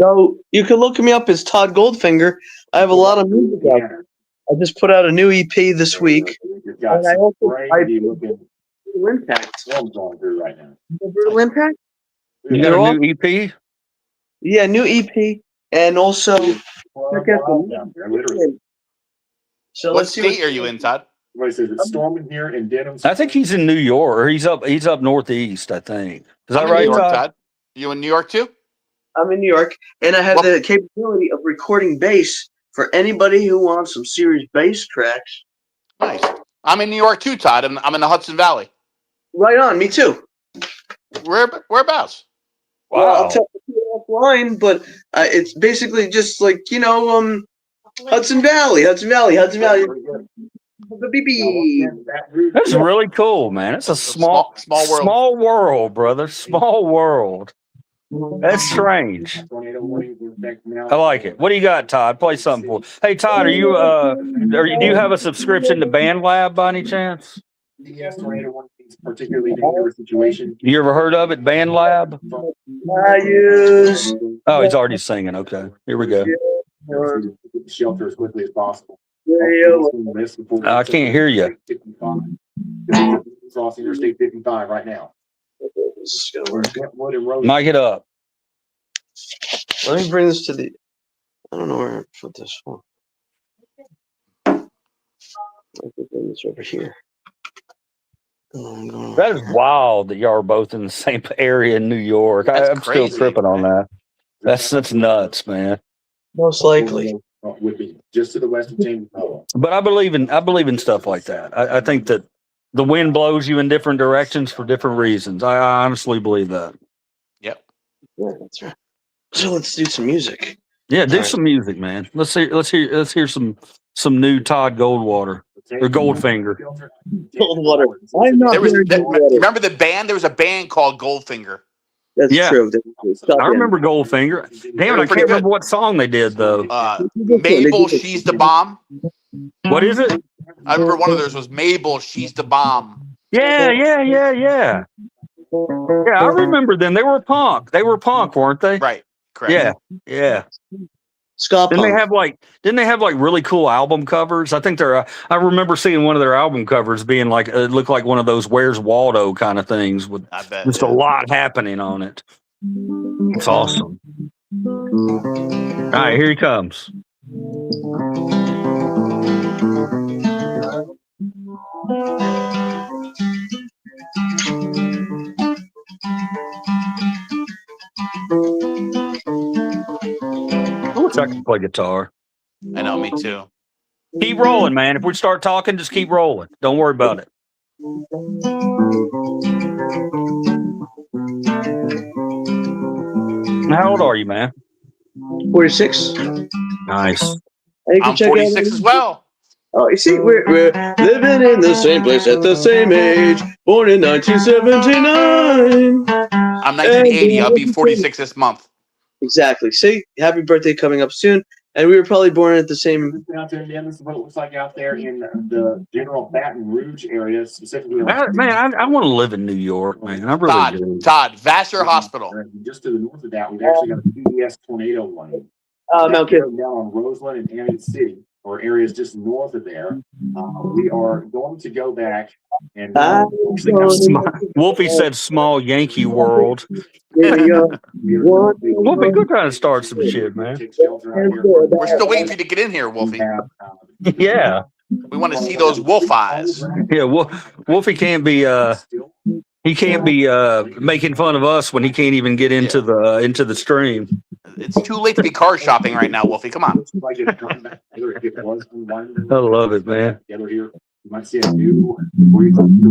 So you can look me up as Todd Goldfinger. I have a lot of music out there. I just put out a new EP this week. And I also Impact. Impact? You got a new EP? Yeah, new EP. And also check out the So what state are you in, Todd? It's storming here in Denham. I think he's in New York, or he's up northeast, I think. Is that I'm in right, New York, Todd? Todd? You in New York too? I'm in New York, and I have the capability of recording bass for anybody who wants some serious bass tracks. Nice. I'm in New York too, Todd. I'm in the Hudson Valley. Right on, me too. Whereabouts? Wow. Well, I'll tell you offline, but it's basically just like, Hudson Valley. That's really cool, man. It's a small world. Small world, brother. Small world. That's strange. I like it. What do you got, Todd? Play something for. Hey, Todd, do you have a subscription to BandLab by any chance? It's a particularly dangerous situation. You ever heard of it? Band Lab? I use. Oh, he's already singing. Okay, here we go. Shelter as quickly as possible. I can't hear you. Crossing Interstate 55 right now. This is gonna work. Mic it up. Let me bring this to the. I don't know where to put this one. I can bring this over here. That is wild that y'all are both in the same area in New York. I'm still crazy, tripping on that. That's nuts, man. Most likely. Would be just to the west of James Howell. But I believe in stuff like that. I think that the wind blows you in different directions for different reasons. I honestly believe that. Yep. Yeah, that's right. So let's do some music. Yeah, do All right. some music, man. Let's hear some new Todd Goldwater or Goldfinger. Goldwater. I'm not There was, very Goldwater. remember the band? There was a band called Goldfinger. That's Yeah. true. I remember Goldfinger. Damn it, I Pretty can't good. remember what song they did though. Mabel, she's the bomb. What is it? I remember one of theirs was Mabel, she's the bomb. Yeah. Yeah, I remember them. They were punk, weren't they? Right. Correct. Yeah. Ska Didn't punk. they have like really cool album covers? I think I remember seeing one of their album covers being like it looked like one of those Where's Waldo kind of things with I bet. just a lot happening on it. It's awesome. All right, here he comes. I wish I could play guitar. I know, me too. Keep rolling, man. If we start talking, just keep rolling. Don't worry about it. How old are you, man? 46. Nice. I'm 46 as well. Oh, you see, we're living in the same place at the same age. Born in 1979. I'm 1980. I'll be 46 this month. Exactly. See, happy birthday coming up soon. And we were probably born at the same. Out there, Dan, this is what it looks like out there in the general Baton Rouge area, specifically. Man, I want to live in New York, man. I really do. Todd, Vassar Hospital. Just to the north of that, we've actually got a PBS tornado warning. Mount Down on Roseland and Amite City, or areas just north of there. We are going to go back and Wolfie said small Yankee world. There you go. Wolfie, go try to start some shit, man. We're still waiting for you to get in here, Wolfie. Yeah. We want to see those wolf eyes. Yeah, Wolfie can't be he can't be making fun of us when he can't even get into the stream. It's too late to be car shopping right now, Wolfie. Come on. I love it, man. You might see a new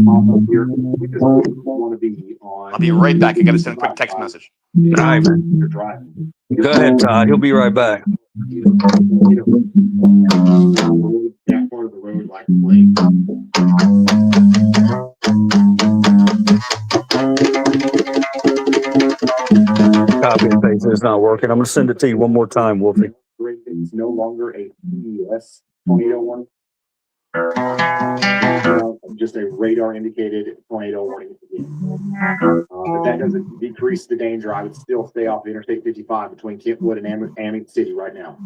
pop up here. Want to be on. I'll be right back. I got to send a quick text message. All right, man. You're driving. Go ahead, Todd. He'll be right back. That part of the road like a lake. Copy and paste. It's not working. I'm going to send it to you one more time, Wolfie. It's no longer a PES tornado warning. Just a radar indicated tornado warning. But that doesn't decrease the danger. I would still stay off Interstate 55 between Kentwood and Amite City right now.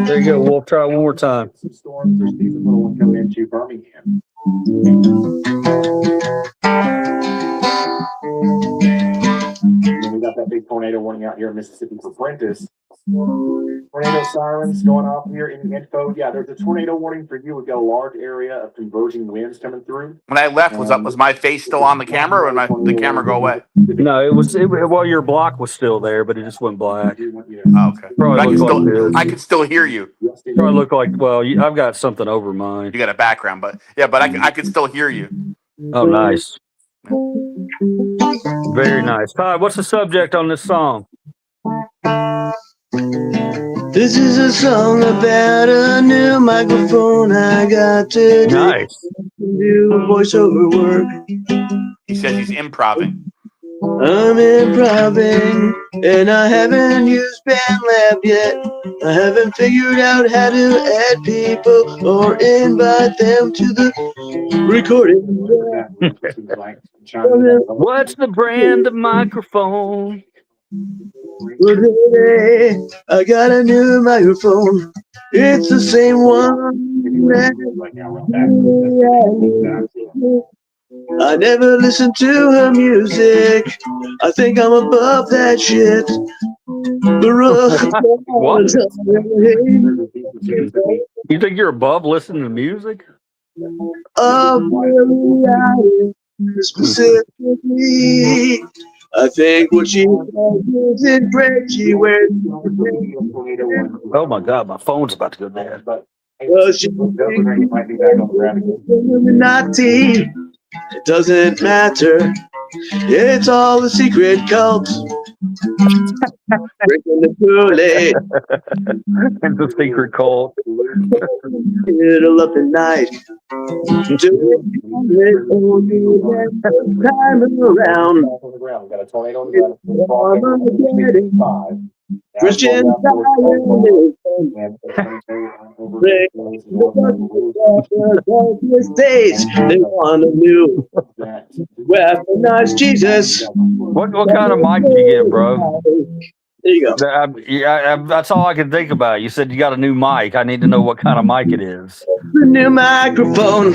There you go, Wolf. Try it one more time. Some storms. There's these little one coming into Birmingham. And we got that big tornado warning out here in Mississippi for Prentice. Tornado sirens going off here in the info. Yeah, there's a tornado warning for you. We've got a large area of converging winds coming through. When I left, was my face still on the camera, or did the camera go away? No, it was well, your block was still there, but it just went black. Oh, okay. But I can still hear you. Probably look like I've got something over mine. You got a background, but I can still hear you. Oh, nice. Very nice. Todd, what's the subject on this song? This is a song about a new microphone I got today. Nice. Do voiceover work. He says he's improving. I'm improving, and I haven't used BandLab yet. I haven't figured out how to add people or invite them to the recording. What's the brand of microphone? Today, I got a new microphone. It's the same one that I never listened to her music. I think I'm above that shit. What? You think you're above listening to music? Specifically, I think what she does isn't great. She wears Oh my God, my phone's about to go dead. she Illuminati. It doesn't matter. It's all a secret cult. Drinking the Kool-Aid. It's a secret cult. Middle of the night. Time around. Got a tornado. Christian days. They want to new weaponize Jesus. What kind of mic did you get, bro? There you go. That's all I can think about. You said you got a new mic. I need to know what kind of mic it is. The new microphone.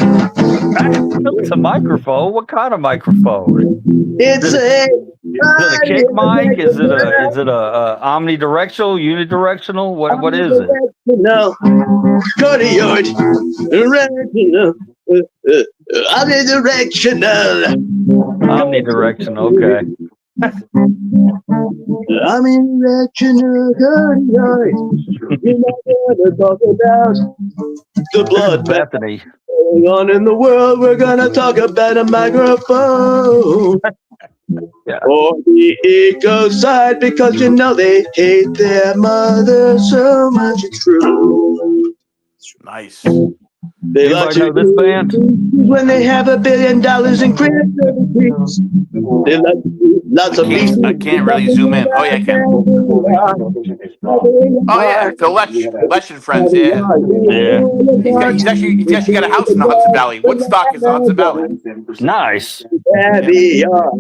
It's a microphone. What kind of microphone? It's Is it a kick mic? Is it a omnidirectional, unidirectional? What is it? No, cardioid, directional, omnidirectional. Omnidirectional. Okay. Omnidirectional cardioid. We're not gonna talk about the blood Bethany. going on in the world. We're gonna talk about a microphone. Yeah. Or the ego side, because you know they hate their mother so much. It's true. Nice. They like Anybody know to this band? when they have $1 billion in crypto. They like to do lots of I can't really zoom in. Oh yeah, I can. Oh yeah, Phil Lesh and friends. Yeah, Yeah. he's actually got a house in the Hudson Valley. Woodstock is the Hudson Valley. Nice. Caviar.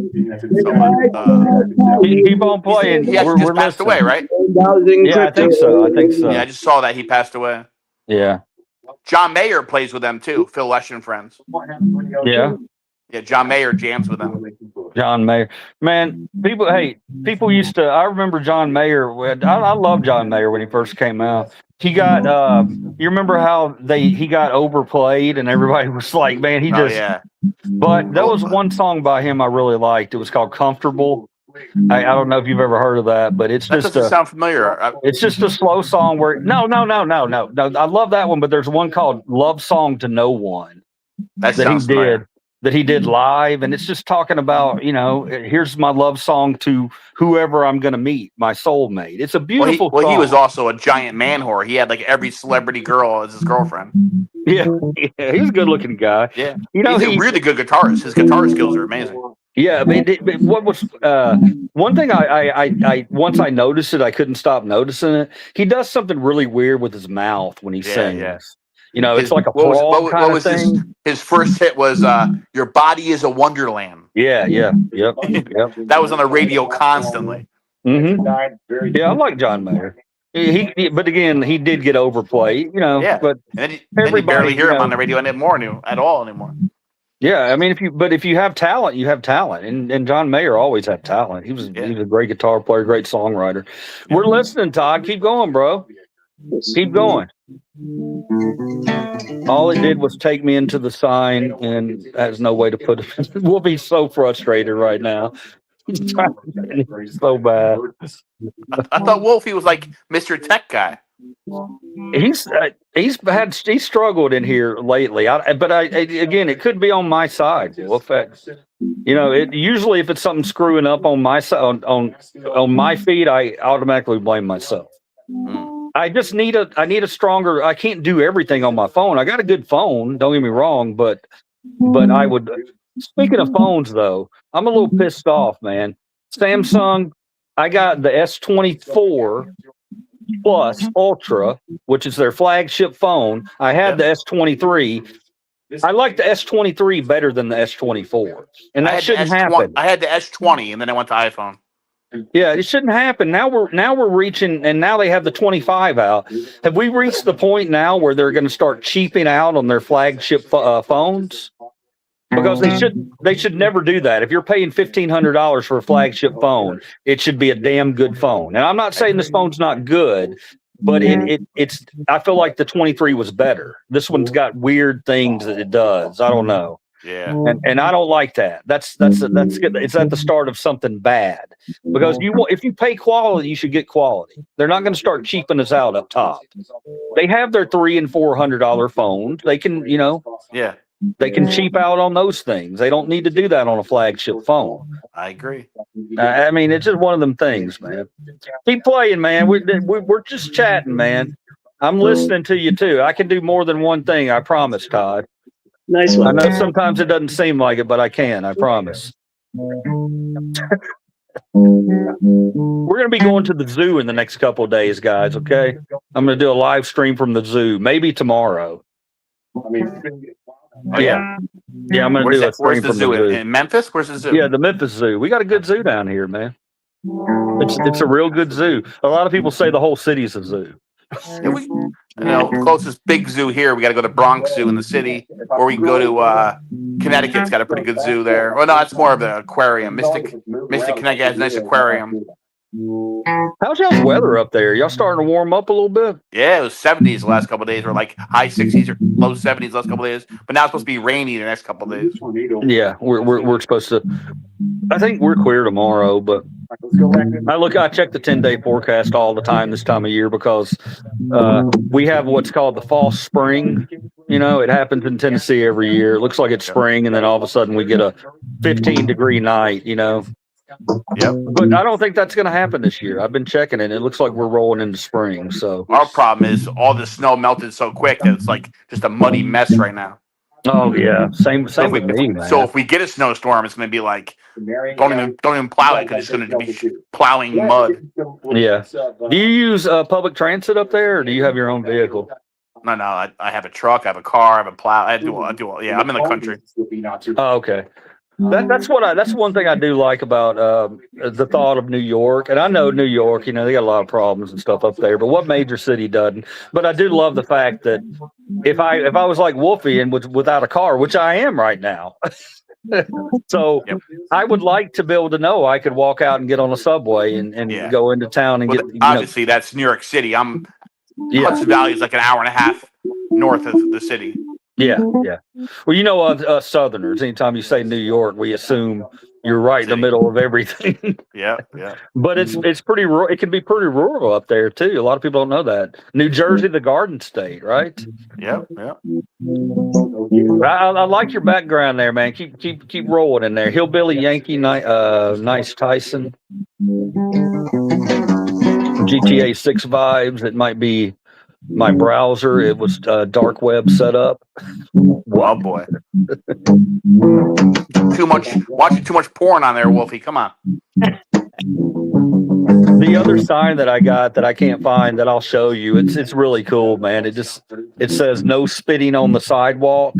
Keep on playing. He actually just passed away, right? Yeah, I think so. Yeah, I just saw that he passed away. Yeah. John Mayer plays with them too. Phil Lesh and friends. Yeah. Yeah, John Mayer jams with them. John Mayer. Man, people used to, I remember John Mayer. I love John Mayer when he first came out. He got, you remember how he got overplayed and everybody was like, man, but there was one song by him I really liked. It was called Comfortable. I don't know if you've ever heard of that, but it's That just doesn't sound familiar. it's just a slow song where no. I love that one, but there's one called Love Song to No One That sounds familiar. that he did live, and it's just talking about, here's my love song to whoever I'm going to meet, my soulmate. It's a beautiful song. He was also a giant man whore. He had like every celebrity girl as his girlfriend. Yeah, he's a good looking guy. Yeah, he's a really good guitarist. His guitar skills are amazing. Yeah, I mean, what was one thing I once I noticed it, I couldn't stop noticing it. He does something really weird with his mouth when he sings. Yeah. It's like a frog kind of thing. His first hit was "Your Body Is a Wonderland." Yeah, yep. That was on the radio constantly. Mm-hmm. Yeah, I like John Mayer. But again, he did get overplayed, Yeah, but then you barely hear him on the radio anymore. Yeah, I mean, if you have talent, you have talent, and John Mayer always had talent. He was a great guitar player, great songwriter. Yeah. We're listening, Todd. Keep going, bro. Keep going. All it did was take me into the sign, and has no way to put it. We'll be so frustrated right now. So bad. I thought Wolfie was like Mr. Tech guy. He's struggled in here lately. Again, it could be on my side. Wolf. Usually if it's something screwing up on my side on my feed, I automatically blame myself. I just need a stronger. I can't do everything on my phone. I got a good phone. Don't get me wrong, but I would. Speaking of phones, though, I'm a little pissed off, man. Samsung. I got the S24 Plus Ultra, which is their flagship phone. I had the S23. I like the S23 better than the S24, and that shouldn't happen. I had the S20, and then I went to iPhone. Yeah, it shouldn't happen. Now we're reaching, and now they have the 25 out. Have we reached the point now where they're going to start cheaping out on their flagship phones? Because they should never do that. If you're paying $1,500 for a flagship phone, it should be a damn good phone. And I'm not saying this phone's not good, but it's. I feel like the 23 was better. This one's got weird things that it does. I don't know. Yeah, and I don't like that. That's good. It's at the start of something bad, because if you pay quality, you should get quality. They're not going to start cheaping us out up top. They have their $300 and $400 phones. They can, yeah, they can cheap out on those things. They don't need to do that on a flagship phone. I agree. I mean, it's just one of them things, man. Keep playing, man. We're just chatting, man. I'm listening to you too. I can do more than one thing. I promise, Todd. Nice I one. know sometimes it doesn't seem like it, but I can. I promise. We're going to be going to the zoo in the next couple of days, guys. Okay, I'm going to do a live stream from the zoo, maybe tomorrow. Yeah, I'm going to do a stream where's the from zoo? the zoo In Memphis? Where's the zoo? Yeah, the Memphis Zoo. We got a good zoo down here, man. It's a real good zoo. A lot of people say the whole city's a zoo. Yeah, closest big zoo here. We got to go to Bronx Zoo in the city, or we can go to Connecticut's got a pretty good zoo there. Well, no, it's more of the aquarium. Mystic Connecticut has a nice aquarium. How's y'all's weather up there? Y'all starting to warm up a little bit? Yeah, it was 70s the last couple of days, or like high 60s or low 70s the last couple of days. But now it's supposed to be rainy the next couple of days. Yeah, we're supposed to. I think we're clear tomorrow, but I check the 10-day forecast all the time this time of year, because we have what's called the false spring. It happens in Tennessee every year. It looks like it's spring, and then all of a sudden we get a 15-degree night. Yep. But I don't think that's going to happen this year. I've been checking it. It looks like we're rolling into spring. So our problem is all the snow melted so quick that it's like just a muddy mess right now. Oh yeah, same with me, man. So if we get a snowstorm, it's going to be like don't even plow it, because it's going to be plowing mud. Yeah. Do you use public transit up there, or do you have your own vehicle? No, I have a truck, I have a car, I have a plow. I do. Yeah, I'm in the country. Oh, okay. That's one thing I do like about the thought of New York. And I know New York, they got a lot of problems and stuff up there, but what major city doesn't? But I do love the fact that if I was like Wolfie and was without a car, which I am right now, so Yep. I would like to be able to know I could walk out and get on a subway and Yeah. go into town and But get. obviously, that's New York City. Hudson Valley is like an hour and a half north of the city. Yeah. Well, us Southerners, anytime you say New York, we assume you're right in the middle of everything. Yeah. But it's pretty rural. It can be pretty rural up there too. A lot of people don't know that. New Jersey, the Garden State, right? Yeah. I like your background there, man. Keep rolling in there. Hillbilly Yankee, nice Tyson. GTA 6 vibes. It might be my browser. It was dark web set up. Oh boy. Watching too much porn on there, Wolfie. Come on. The other sign that I got that I can't find, that I'll show you. It's really cool, man. It says no spitting on the sidewalk.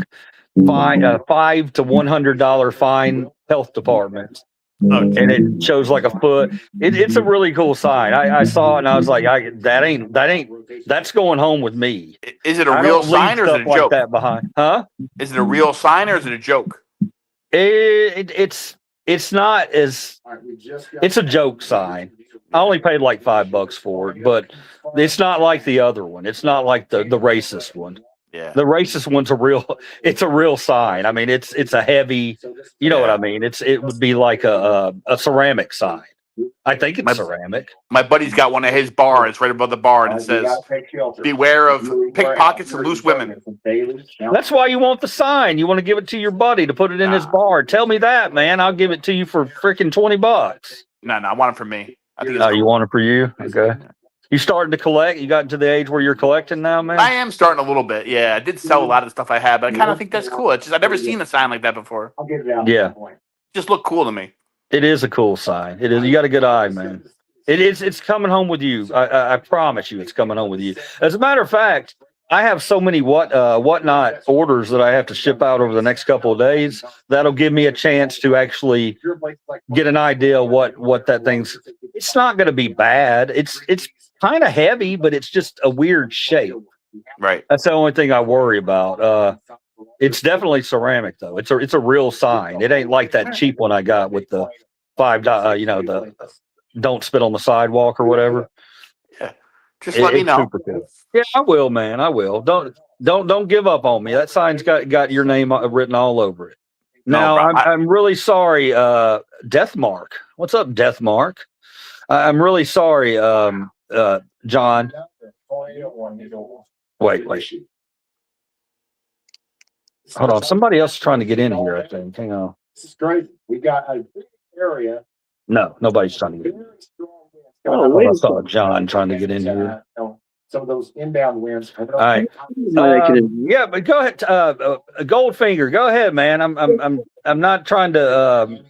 Fine, $5 to $100 fine, health department. And it shows like a foot. It's a really cool sign. I saw it and I was like, that's going home with me. Is it a real sign or is it a joke? Like that behind, huh? Is it a real sign or is it a joke? It's not as. It's a joke sign. I only paid like $5 for it, but it's not like the other one. It's not like the racist one. Yeah. The racist one's it's a real sign. I mean, it's a heavy, what I mean? It would be like a ceramic sign. I think it's ceramic. My buddy's got one at his bar. It's right above the bar, and it says, "Beware of pickpockets and loose women." That's why you want the sign. You want to give it to your buddy to put it in his bar. Tell me that, man. I'll give it to you for freaking $20. No, I want it for me. I think you want it for you? Okay. You starting to collect? You got to the age where you're collecting now, man? I am starting a little bit. Yeah, I did sell a lot of the stuff I had, but I kind of think that's cool. It's just I've never seen a sign like that before. I'll get it out. Yeah. At some point. Just look cool to me. It is a cool sign. It is. You got a good eye, man. It is. It's coming home with you. I promise you, it's coming home with you. As a matter of fact, I have so many whatnot orders that I have to ship out over the next couple of days. That'll give me a chance to actually get an idea what that thing's. It's not going to be bad. It's kind of heavy, but it's just a weird shape. Right. That's the only thing I worry about. It's definitely ceramic though. It's a real sign. It ain't like that cheap one I got with the $5. The don't spit on the sidewalk or whatever. Yeah. Just let me know. Super cool. Yeah, I will, man. I will. Don't give up on me. That sign's got your name written all over it. Now, I'm really sorry, Deathmark. What's up, Deathmark? I'm really sorry, John. Wait. Hold on. Somebody else is trying to get in here, I think. Hang on. This is great. We got a big area. No, nobody's trying to get in. Oh, I saw John trying to get in here. Some of those inbound winds. All right. Yeah, but go ahead, Goldfinger. Go ahead, man. I'm not trying to.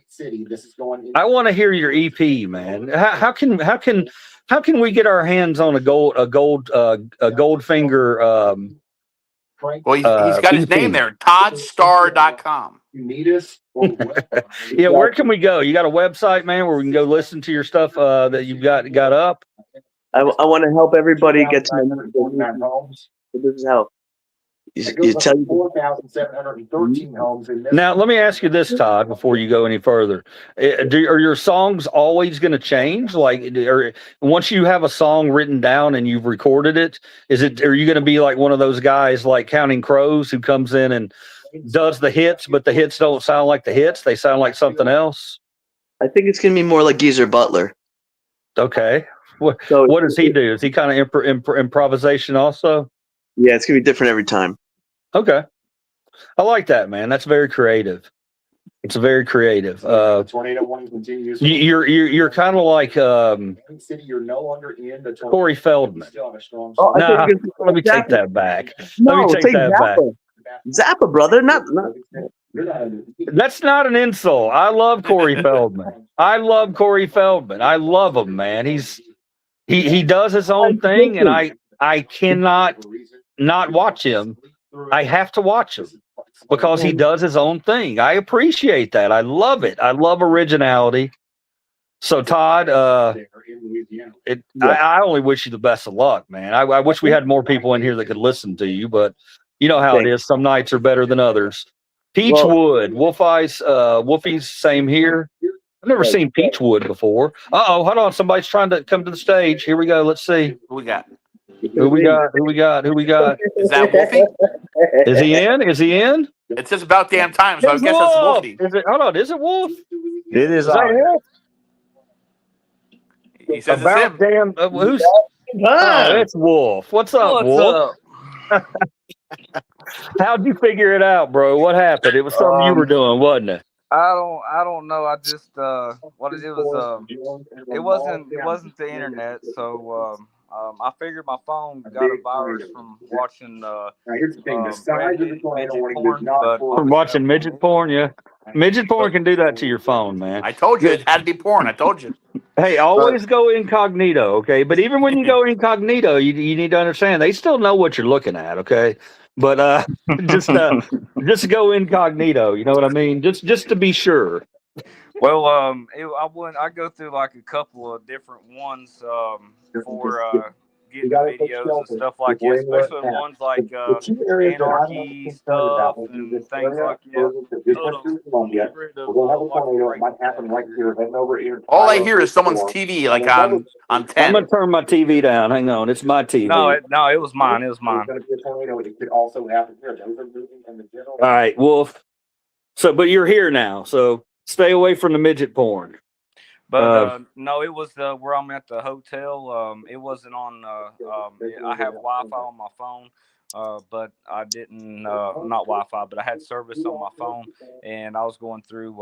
I want to hear your EP, man. How can we get our hands on a Goldfinger? Well, he's got his name there, ToddStar.com. You need us. Yeah, where can we go? You got a website, man, where we can go listen to your stuff that you've got up? I want to help everybody get to know. So this is how you tell you 4,713 homes in this. Now, let me ask you this, Todd, before you go any further. Are your songs always going to change? Like, or once you have a song written down and you've recorded it, are you going to be like one of those guys like Counting Crows who comes in and does the hits, but the hits don't sound like the hits? They sound like something else? I think it's going to be more like Geezer Butler. Okay. What So does he do? Is he kind of improvisation also? yeah, it's going to be different every time. Okay. I like that, man. That's very creative. It's very creative. Tornado warning continues. You're kind of like City, you're no longer in the Corey Feldman. Still have a strong Nah, let me take that back. No, Let me take that back. Zappa, brother. Not. That's not an insult. I love Corey Feldman. I love Corey Feldman. I love him, man. He does his own thing, and I cannot not watch him. I have to watch him because he does his own thing. I appreciate that. I love it. I love originality. So Todd, I only wish you the best of luck, man. I wish we had more people in here that could listen to you, but you know how it is. Some nights are better than others. Peachwood, Wolfie's same here. I've never seen Peachwood before. Hold on. Somebody's trying to come to the stage. Here we go. Let's see. Who we got? Who we got? Is that Wolfie? Is he in? It says about damn time, so I guess that's Wolfie. Hold on. Is it Wolf? It is. Is that him? He says About it's him. damn. Who's? Oh, it's Wolf. What's up, Wolf? How'd you figure it out, bro? What happened? It was something you were doing, wasn't it? I don't know. I just what it was it wasn't the internet, so I figured my phone got a virus from watching Now here's the thing: the size of the tornado warning does not. From watching midget porn, yeah. Midget porn can do that to your phone, man. I told you it had to be porn. I told you. Hey, always go incognito, okay? But even when you go incognito, you need to understand they still know what you're looking at, okay? But just go incognito. You know what I mean? Just to be sure. Well, I go through like a couple of different ones for getting videos and stuff like that, especially ones like anarchy stuff and things like that. All I hear is someone's TV, like on 10. I'm gonna turn my TV down. Hang on, it's my TV. No, it was mine. It was mine. All right, Wolf. But you're here now, so stay away from the midget porn. But no, it was where I'm at the hotel. It wasn't on. I have Wi-Fi on my phone, but I didn't. Not Wi-Fi, but I had service on my phone, and I was going through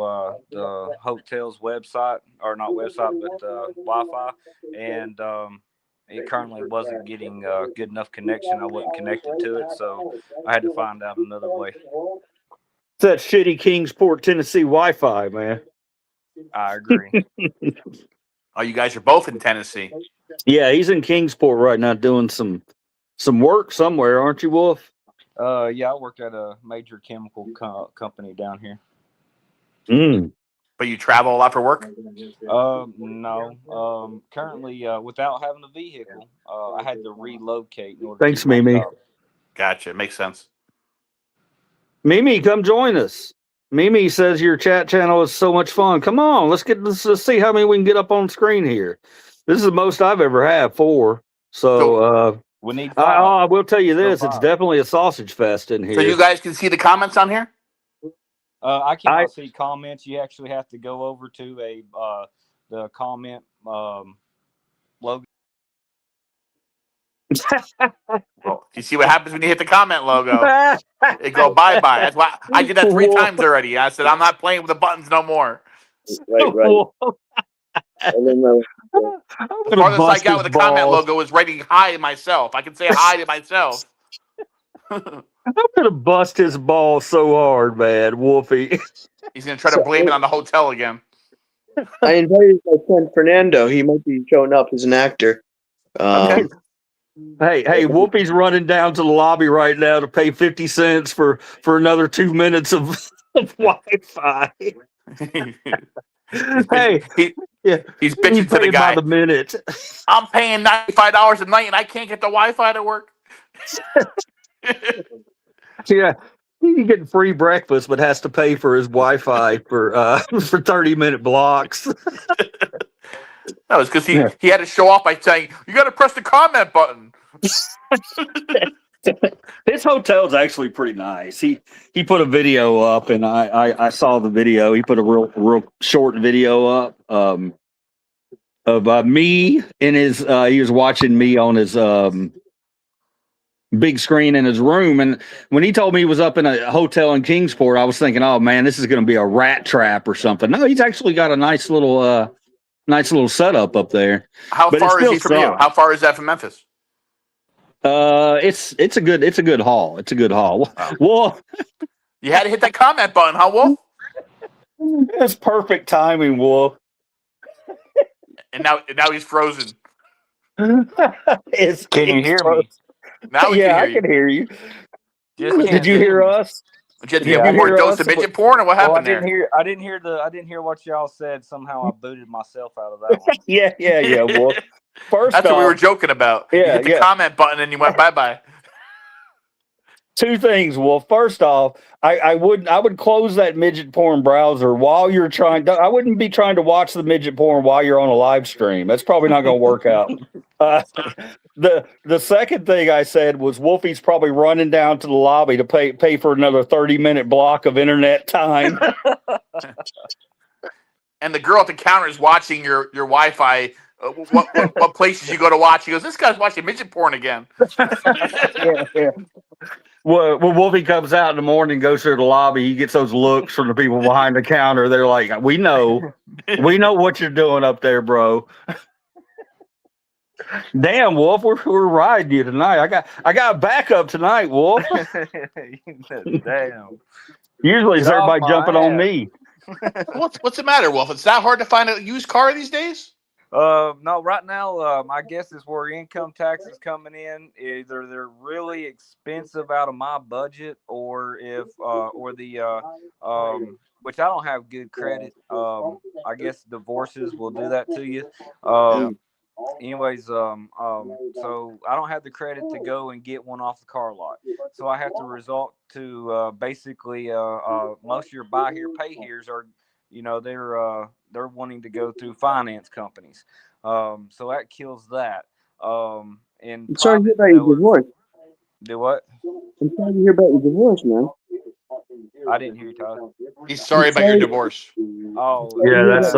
the hotel's website, or not website, but Wi-Fi, and it currently wasn't getting good enough connection. I wasn't connected to it, so I had to find out another way. It's that shitty Kingsport, Tennessee Wi-Fi, man. I agree. Oh, you guys are both in Tennessee. Yeah, he's in Kingsport right now doing some work somewhere, aren't you, Wolf? Yeah, I work at a major chemical company down here. But you travel a lot for work? No. Currently, without having a vehicle, I had to relocate in order Thanks, to keep my Mimi. job. Gotcha. Makes sense. Mimi, come join us. Mimi says your chat channel is so much fun. Come on, let's see how many we can get up on screen here. This is the most I've ever had, 4. So we need 5. I will tell you this: it's definitely a sausage fest in here. So you guys can see the comments on here? I cannot see comments. You actually have to go over to the comment logo. Well, you see what happens when you hit the comment logo? It go bye-bye. That's why I did that 3 times already. I said I'm not playing with the buttons no more. Right. And then The farthest I got with the comment logo is writing hi to myself. I can say hi to myself. I'm gonna bust his ball so hard, man, Wolfie. He's gonna try to blame it on the hotel again. I invited my friend Fernando. He might be showing up as an actor. Okay. Hey, Wolfie's running down to the lobby right now to pay 50 cents for another 2 minutes of Wi-Fi. He's bitching to the guy. By the minute. I'm paying $95 a night and I can't get the Wi-Fi to work. Yeah, he can get free breakfast, but has to pay for his Wi-Fi for 30-minute blocks. That was because he had to show off by saying, "You got to press the comment button." His hotel's actually pretty nice. He put a video up, and I saw the video. He put a real short video up of me in his. He was watching me on his big screen in his room, and when he told me he was up in a hotel in Kingsport, I was thinking, "Oh man, this is going to be a rat trap or something." No, he's actually got a nice little setup up there. How far is he from you? How far is that from Memphis? It's a good haul. It's a good haul. Oh. Well, you had to hit that comment button, huh, Wolf? It's perfect timing, Wolf. And now he's frozen. Can you hear me? Now we I can hear you. Did you hear us? Did you have more dose of midget porn, or what happened there? I didn't hear what y'all said. Somehow I booted myself out of that one. yeah. Well, that's what we were joking about. You hit the comment button and you went bye-bye. 2 things, Wolf. First off, I would close that midget porn browser while you're trying. I wouldn't be trying to watch the midget porn while you're on a live stream. That's probably not going to work out. The second thing I said was Wolfie's probably running down to the lobby to pay for another 30-minute block of internet time. And the girl at the counter is watching your Wi-Fi. What places you go to watch? He goes, "This guy's watching midget porn again." Yeah. Well, when Wolfie comes out in the morning, goes to the lobby, he gets those looks from the people behind the counter. They're like, we know what you're doing up there, bro." Damn, Wolf, we're riding you tonight. I got a backup tonight, Wolf. Damn. Usually it's everybody jumping on me. What's the matter, Wolf? It's that hard to find a used car these days? No, right now, I guess it's where income tax is coming in. Either they're really expensive out of my budget, or which I don't have good credit. I guess divorces will do that to you. Anyways, so I don't have the credit to go and get one off the car lot. So I have to resort to basically most of your buy here, pay here's are, they're wanting to go through finance companies. So that kills that. And I'm sorry to hear about your divorce. Do what? I'm sorry to hear about your divorce, man. I didn't hear you, Tyler. He's sorry about your divorce. Oh, yeah, that's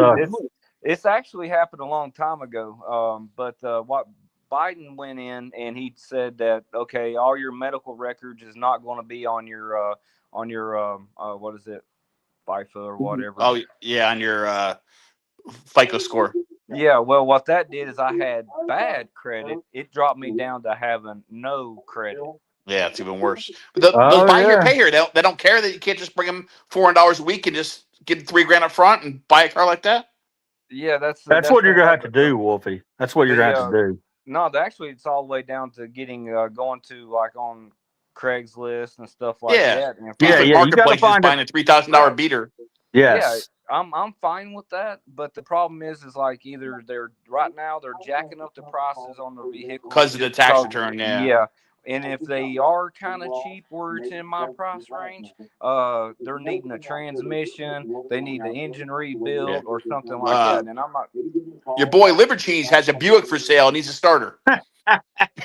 it's actually happened a long time ago. But what Biden went in and he said that, okay, all your medical records is not going to be on your what is it, FIFA or whatever. Oh yeah, on your FICO score. Yeah, well, what that did is I had bad credit. It dropped me down to having no credit. Yeah, it's even worse. Those Oh buy here, yeah. pay here. They don't care that you can't just bring them $400 a week and just give them $3,000 up front and buy a car like that. Yeah, That's that's what you're right. gonna have to do, Wolfie. That's what you're gonna have to do. No, actually, it's all the way down to getting going to like on Craigslist and stuff like Yeah, that. And Yeah, Facebook yeah. You got to Marketplace is find it. buying a $3,000 beater yeah, Yes. I'm fine with that. But the problem is like either they're right now they're jacking up the prices on the vehicles because of the just tax because, return. Yeah. yeah. And if they are kind of cheap where it's in my price range, they're needing a transmission, they need the engine Yeah. rebuilt or something like that. And I'm not. Your boy Liver Cheese has a Buick for sale. Needs a starter.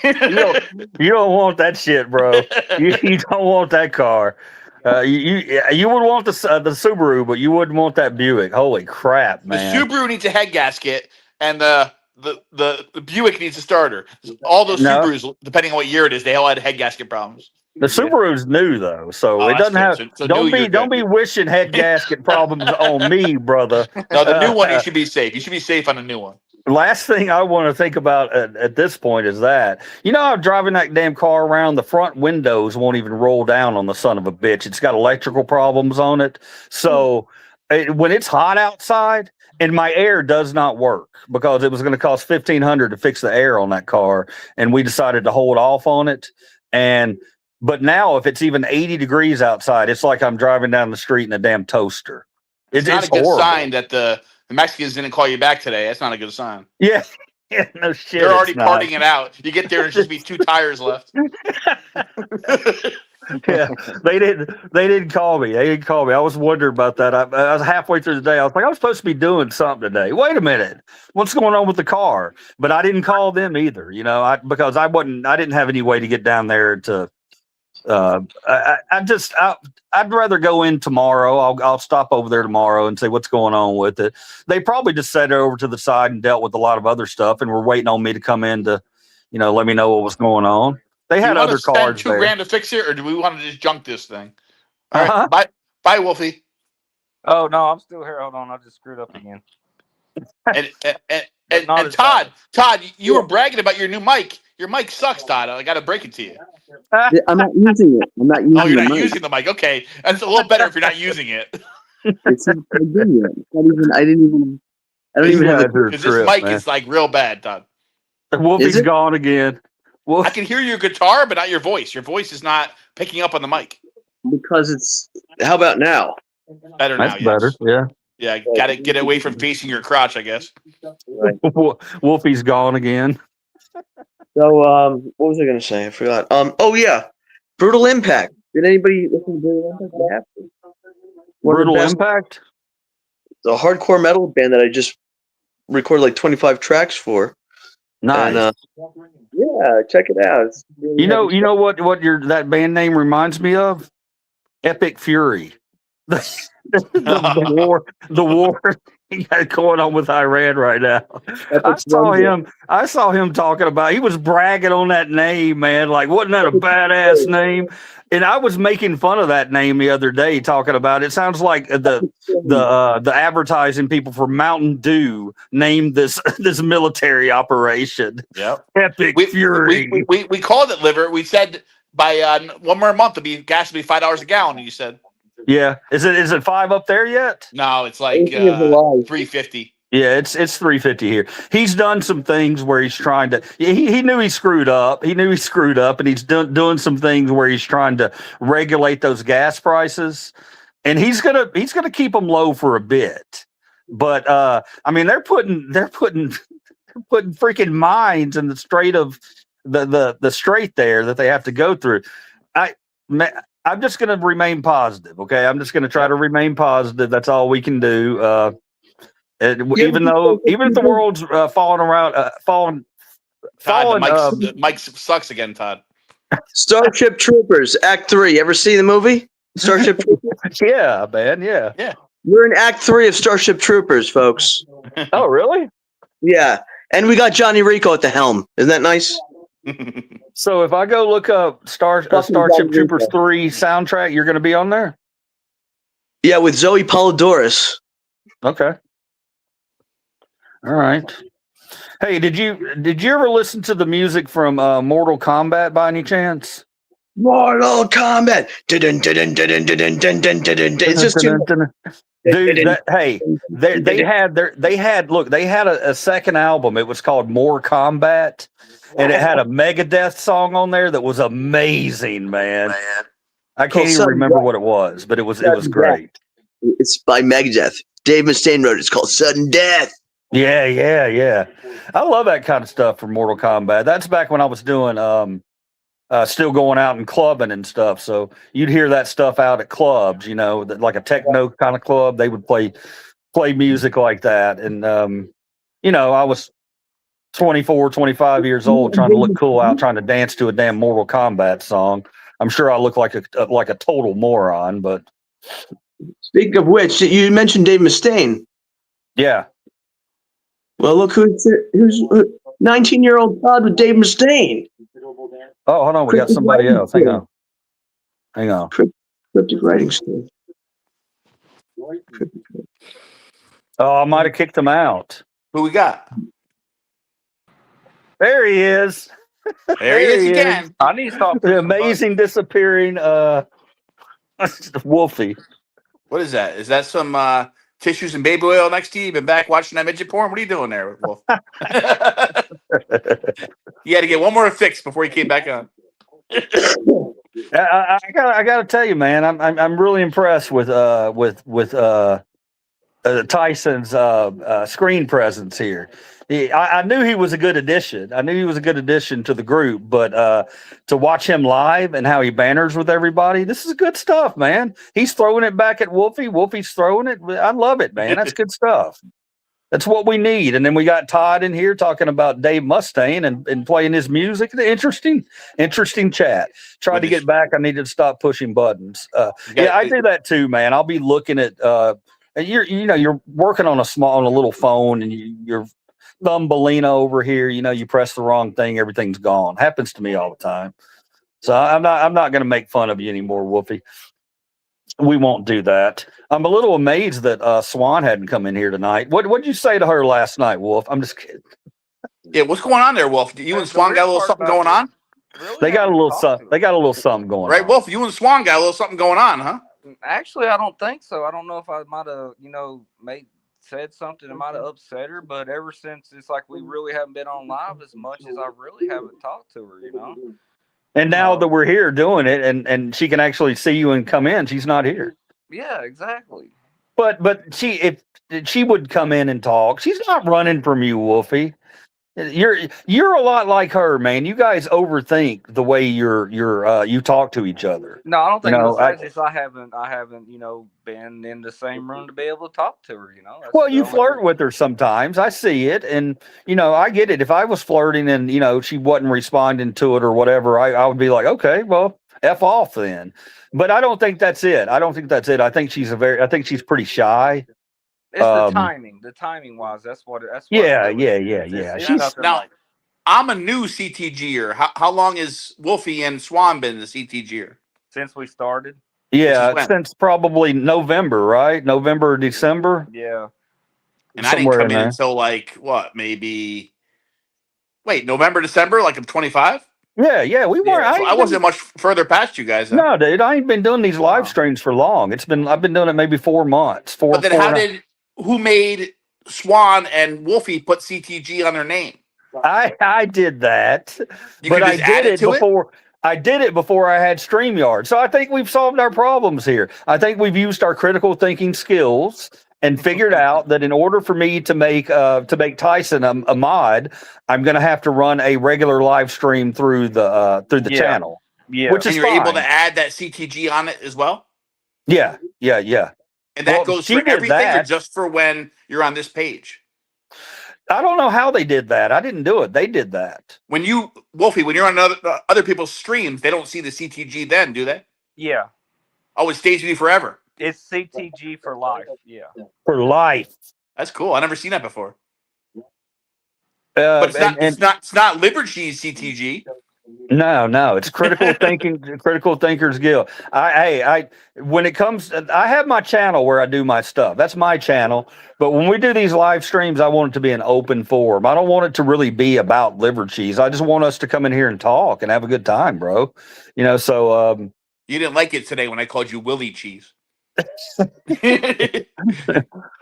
You don't want that shit, bro. You don't want that car. You would want the Subaru, but you wouldn't want that Buick. Holy crap, The man! Subaru needs a head gasket, and the Buick needs a starter. All those No, Subarus, depending on what year it is, they all had head gasket problems. the Subaru's new though, so Oh, it that's doesn't have. good. So new, you're Don't good. be wishing head gasket problems on me, brother. No, the new one, you should be safe. You should be safe on the new one. Last thing I want to think about at this point is that I'm driving that damn car around. The front windows won't even roll down on the son of a bitch. It's got electrical problems on it, so when it's hot outside and my air does not work because it was going to cost $1,500 to fix the air on that car, and we decided to hold off on it. But now if it's even 80 degrees outside, it's like I'm driving down the street in a damn toaster. It's not It's a good horrible. sign that the Mexicans didn't call you back today. That's not a good sign. Yeah, yeah, no shit. They're already it's not. partying it out. You get there, there's just be 2 tires left. Yeah, they didn't call me. They didn't call me. I was wondering about that. I was halfway through the day. I was like, I'm supposed to be doing something today. Wait a minute, what's going on with the car? But I didn't call them either. Because I didn't have any way to get down there to. I'd rather go in tomorrow. I'll stop over there tomorrow and see what's going on with it. They probably just set it over to the side and dealt with a lot of other stuff, and were waiting on me to come in to, let me know what was going on. They had other cars spend there. $2,000 to fix it, or do we want to just junk this thing? All right, bye, Wolfie. Oh no, I'm still here. Hold on, I just screwed up again. And Todd, you were bragging about your new mic. Your mic sucks, Todd. I got to break it to you. I'm not using it. I'm not using Oh, you're the not mic. using the mic. Okay, that's a little better if you're not using it. It's not plugged in yet. It's not even. I don't even have it. Because this mic is like real bad, Todd. Wolfie's gone again. I can hear your guitar, but not your voice. Your voice is not picking up on the mic. Because it's. How about now? Better now. That's better. Yeah. Yeah, got to get away from facing your crotch, I guess. Right. Wolfie's gone again. So, what was I going to say? I forgot. Oh yeah, Brutal Impact. Did anybody listen to Brutal Impact? I have to. Brutal Impact. The hardcore metal band that I just recorded like 25 tracks for. Nice. And, yeah, check it out. It's really you know what that band name reminds me of? Epic Fury. The war he got going on with Iran right now. I saw him talking about, he was bragging on that name, man. Like, wasn't that a badass name? And I was making fun of that name the other day, talking about it. Sounds like the advertising people for Mountain Dew named this military operation. Yep. Epic Fury. We called it Liver. We said by 1 more month gas will be $5 a gallon. And you said, yeah. Is it 5 up there yet? No, it's like $3.50. Yeah, it's $3.50 here. He's done some things where he's trying to. He knew he screwed up. He knew he screwed up, and he's doing some things where he's trying to regulate those gas prices, and he's gonna keep them low for a bit. But I mean, they're putting freaking mines in the strait of the strait there that they have to go through. I'm just going to remain positive. Okay. I'm just going to try to remain positive. That's all we can do. Even if the world's falling. The mic sucks again, Todd. Starship Troopers, Act 3. Ever see the movie? Starship Troopers? Yeah, man. Yeah. Yeah. We're in Act 3 of Starship Troopers, folks. Oh, really? Yeah. And we got Johnny Rico at the helm. Isn't that nice? So if I go look up Starship Troopers 3 soundtrack, you're going to be on there? Yeah, with Zoe Polidorus. Okay. All right. Hey, did you ever listen to the music from Mortal Kombat by any chance? Mortal Kombat. It's just too. Dude, they had a second album. It was called More Combat, and it had a Megadeth song on there that was amazing, man. I can't even remember what it was, but it was great. It's by Megadeth. Dave Mustaine wrote it. It's called Sudden Death. Yeah. I love that kind of stuff from Mortal Kombat. That's back when I was doing still going out and clubbing and stuff. So you'd hear that stuff out at clubs, like a techno kind of club. They would play music like that. And, I was 24, 25 years old trying to look cool out, trying to dance to a damn Mortal Kombat song. I'm sure I look like a total moron, but. Speaking of which, you mentioned Dave Mustaine. Yeah. Well, look who's 19-year-old Todd with Dave Mustaine. Oh, hold on. We got somebody else. Hang on. Cryptic writing skills. Oh, I might have kicked him out. Who we got? There he is. There he is again. I need to stop. The amazing disappearing Wolfie. What is that? Is that some tissues and baby oil next to you? You been back watching that midget porn? What are you doing there, Wolf? You had to get one more fix before you came back on. I gotta tell you, man, I'm really impressed with Tyson's screen presence here. I knew he was a good addition. I knew he was a good addition to the group, but to watch him live and how he banners with everybody, this is good stuff, man. He's throwing it back at Wolfie. Wolfie's throwing it. I love it, man. That's good stuff. That's what we need. And then we got Todd in here talking about Dave Mustaine and playing his music. Interesting chat. Tried to get back. I needed to stop pushing buttons. I do that too, man. I'll be looking at you're working on a little phone and you're Thumbelina over here, you press the wrong thing, everything's gone. Happens to me all the time. So I'm not going to make fun of you anymore, Wolfie. We won't do that. I'm a little amazed that Swan hadn't come in here tonight. What did you say to her last night, Wolf? I'm just kidding. Yeah, what's going on there, Wolf? You and Swan got a little something going on? Really they got a little something going on. Right, Wolf, you and Swan got a little something going on, huh? Actually, I don't think so. I don't know if I might have, said something that might have upset her, but ever since it's like we really haven't been on live as much as I really haven't talked to her, And now that we're here doing it and she can actually see you and come in, she's not here. Yeah, exactly. But if she would come in and talk, she's not running from you, Wolfie. You're a lot like her, man. You guys overthink the way you talk to each other. No, I don't think I haven't been in the same room to be able to talk to her. Well, you flirt with her sometimes. I see it, and I get it. If I was flirting and she wasn't responding to it or whatever, I would be like, okay, well, F off then. But I don't think that's it. I think she's pretty shy. It's the timing. The timing wise, that's what. Yeah. Now, I'm a new CTGer. How long has Wolfie and Swan been the CTGer? Since we started. Yeah, since probably November, right? November or December. Yeah. And I didn't come in until maybe November, December, like I'm 25? Yeah, we weren't. I wasn't much further past you guys. No, dude, I ain't been doing these live streams for long. I've been doing it maybe 4 months. But then who made Swan and Wolfie put CTG on their name? I did that, but I did it before. I did it before I had StreamYard. So I think we've solved our problems here. I think we've used our critical thinking skills and figured out that in order for me to make Tyson a mod, I'm going to have to run a regular live stream through the channel. Yeah, which is you're able to add that CTG on it as well. Yeah. And that goes for everything, or just for when you're on this page? I don't know how they did that. I didn't do it. They did that. Wolfie, when you're on other people's streams, they don't see the CTG then, do they? Yeah. Oh, it stays with you forever. It's CTG for life. Yeah. For life. That's cool. I've never seen that before. But it's not Liberty's CTG. No, it's critical thinking, critical thinkers guild. When it comes, I have my channel where I do my stuff. That's my channel. But when we do these live streams, I want it to be an open forum. I don't want it to really be about liver cheese. I just want us to come in here and talk and have a good time, bro. So You didn't like it today when I called you Willie Cheese.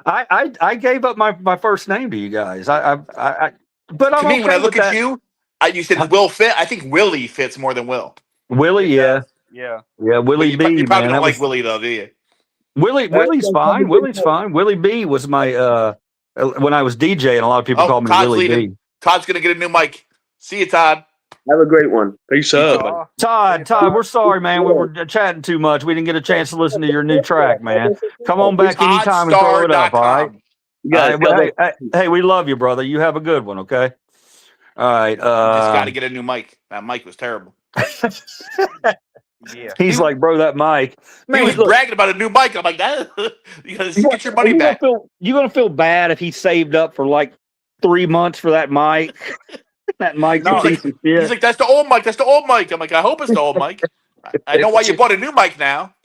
I gave up my first name to you guys. But I'm To me, okay when I with look at that. you, you said Will fit. I think Willie fits more than Will. Willie, yeah. Yeah. Willie But B, you probably man. don't like Willie though, do you? Willie's fine. Willie's fine. Willie B was my when I was DJing, a lot of people called me Todd's Willie leaving. B. Todd's gonna get a new mic. See you, Todd. Have a great one. Peace up. Todd, we're sorry, man. We were chatting too much. We didn't get a chance to listen to your new track, man. Come on back anytime and throw it up, all right? Hey, we love you, brother. You have a good one, okay? All right. You just got to get a new mic. That mic was terrible. Yeah. He's like, bro, that mic. Man, he was bragging about a new mic. I'm like, that. Get your money back. You're gonna feel bad if he saved up for like 3 months for that mic. That mic. No, he's like, that's the old mic. That's the old mic. I'm like, I hope it's the old mic. I know why you bought a new mic now.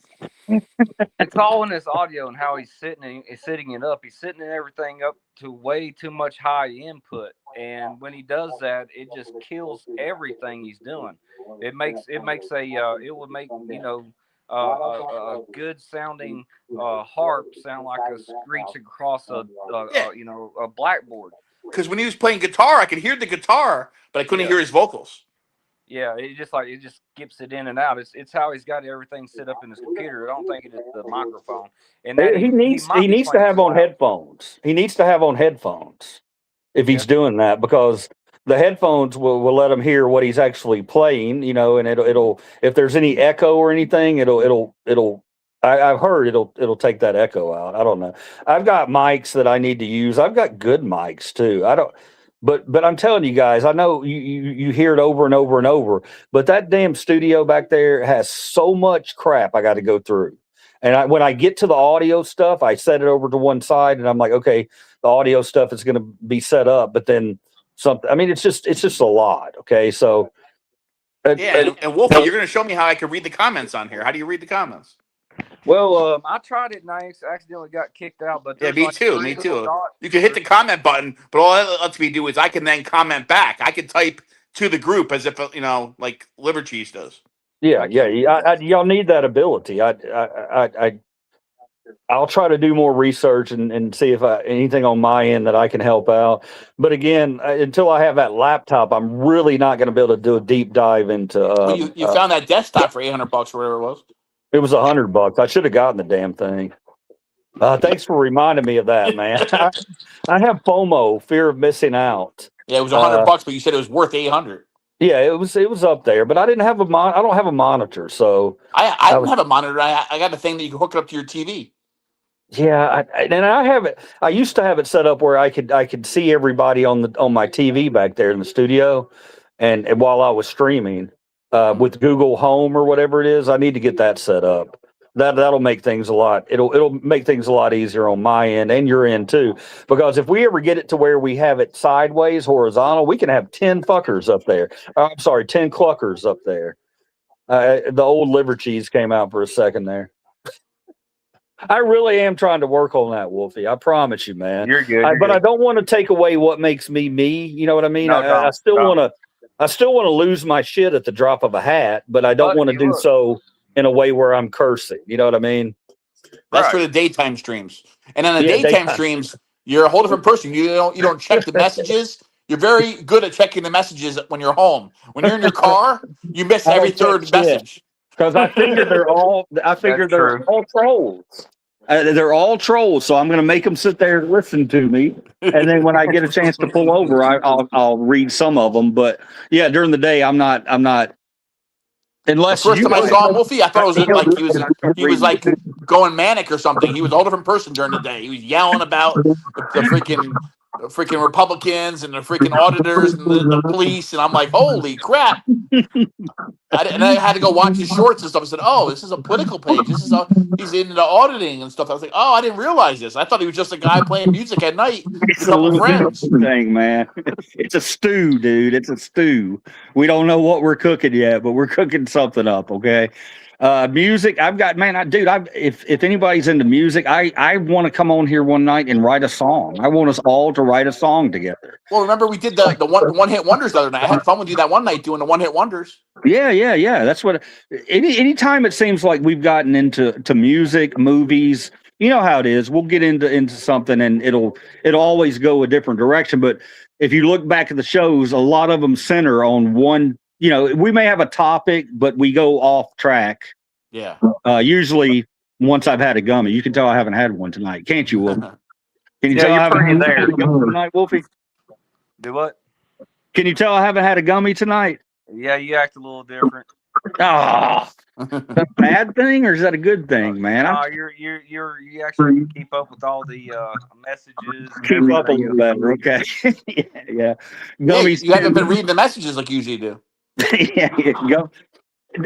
It's all in his audio and how he's setting it up. He's setting everything up to way too much high input, and when he does that, it just kills everything he's doing. It would make a good sounding harp sound like a screech across a blackboard. Because when he was playing guitar, I could hear the guitar, but I couldn't hear his vocals. Yeah, it just skips it in and out. It's how he's got everything set up in his computer. I don't think it's the microphone. And that he needs to have on headphones. He needs to have on headphones if he's doing that, because the headphones will let him hear what he's actually playing, and it'll if there's any echo or anything, I've heard it'll take that echo out. I don't know. I've got mics that I need to use. I've got good mics too. But I'm telling you guys, I know you hear it over and over and over, but that damn studio back there has so much crap I got to go through. And when I get to the audio stuff, I set it over to one side and I'm like, okay, the audio stuff is going to be set up, but then something, I mean, it's just a lot. Okay. So. And Wolfie, you're going to show me how I can read the comments on here. How do you read the comments? Well, I tried it and I accidentally got kicked out. But me too. You can hit the comment button, but all that lets me do is I can then comment back. I can type to the group as if like Liver Cheese does. Yeah. Y'all need that ability. I'll try to do more research and see if anything on my end that I can help out. But again, until I have that laptop, I'm really not going to be able to do a deep dive into. You found that desktop for $800 or whatever it was. It was $100. I should have gotten the damn thing. Thanks for reminding me of that, man. I have FOMO, fear of missing out. Yeah, it was $100, but you said it was worth $800. Yeah, it was up there, but I didn't have I don't have a monitor, so I don't have a monitor. I got a thing that you can hook it up to your TV. Yeah, I have it. I used to have it set up where I could see everybody on my TV back there in the studio, and while I was streaming with Google Home or whatever it is. I need to get that set up. That'll make things it'll make things a lot easier on my end and your end too. Because if we ever get it to where we have it sideways, horizontal, we can have 10 fuckers up there. I'm sorry, 10 cluckers up there. The old liver cheese came out for a second there. I really am trying to work on that, Wolfie. I promise you, man. You're good. But I don't want to take away what makes me me. You know what I mean? No, I still want to lose my shit at the drop of a hat, but I don't want to do so in a way where I'm cursing. You know what I mean? That's for the daytime streams. And on the daytime streams, you're a whole different person. You don't check the messages. You're very good at checking the messages when you're home. When you're in your car, you miss every third message. Because I figure they're all trolls. They're all trolls, so I'm going to make them sit there and listen to me, and then when I get a chance to pull over, I'll read some of them. But yeah, during the day, I'm not. Unless the first time I saw Wolfie, I thought it was like he was like going manic or something. He was a whole different person during the day. He was yelling about the freaking Republicans and the freaking auditors and the police, and I'm like, holy crap! I had to go watch his shorts and stuff. I said, "Oh, this is a political page. This is he's into auditing and stuff." I was like, "Oh, I didn't realize this. I thought he was just a guy playing music at night with It's a a couple little friends." different thing, man. It's a stew, dude. It's a stew. We don't know what we're cooking yet, but we're cooking something up. Okay. Music. I've got, man. If anybody's into music, I want to come on here one night and write a song. I want us all to write a song together. Well, remember we did the one hit wonders the other night. I had fun with you that one night doing the one hit wonders. Yeah. That's what. Anytime it seems like we've gotten into music, movies. You know how it is. We'll get into something, and it'll always go a different direction. But if you look back at the shows, a lot of them center on one. You know, we may have a topic, but we go off track. Yeah. Usually, once I've had a gummy, you can tell I haven't had one tonight, can't you, Wolf? Can you Yeah, tell I you're haven't pretty had there. a gummy tonight, Wolfie? Do what? Can you tell I haven't had a gummy tonight? Yeah, you act a little different. Ah, is that a bad thing or is that a good thing, man? No, you actually keep up with all the messages. And Keep up a everything. little better, okay? Yeah. Yeah, Gummies. you haven't been reading the messages like you usually do.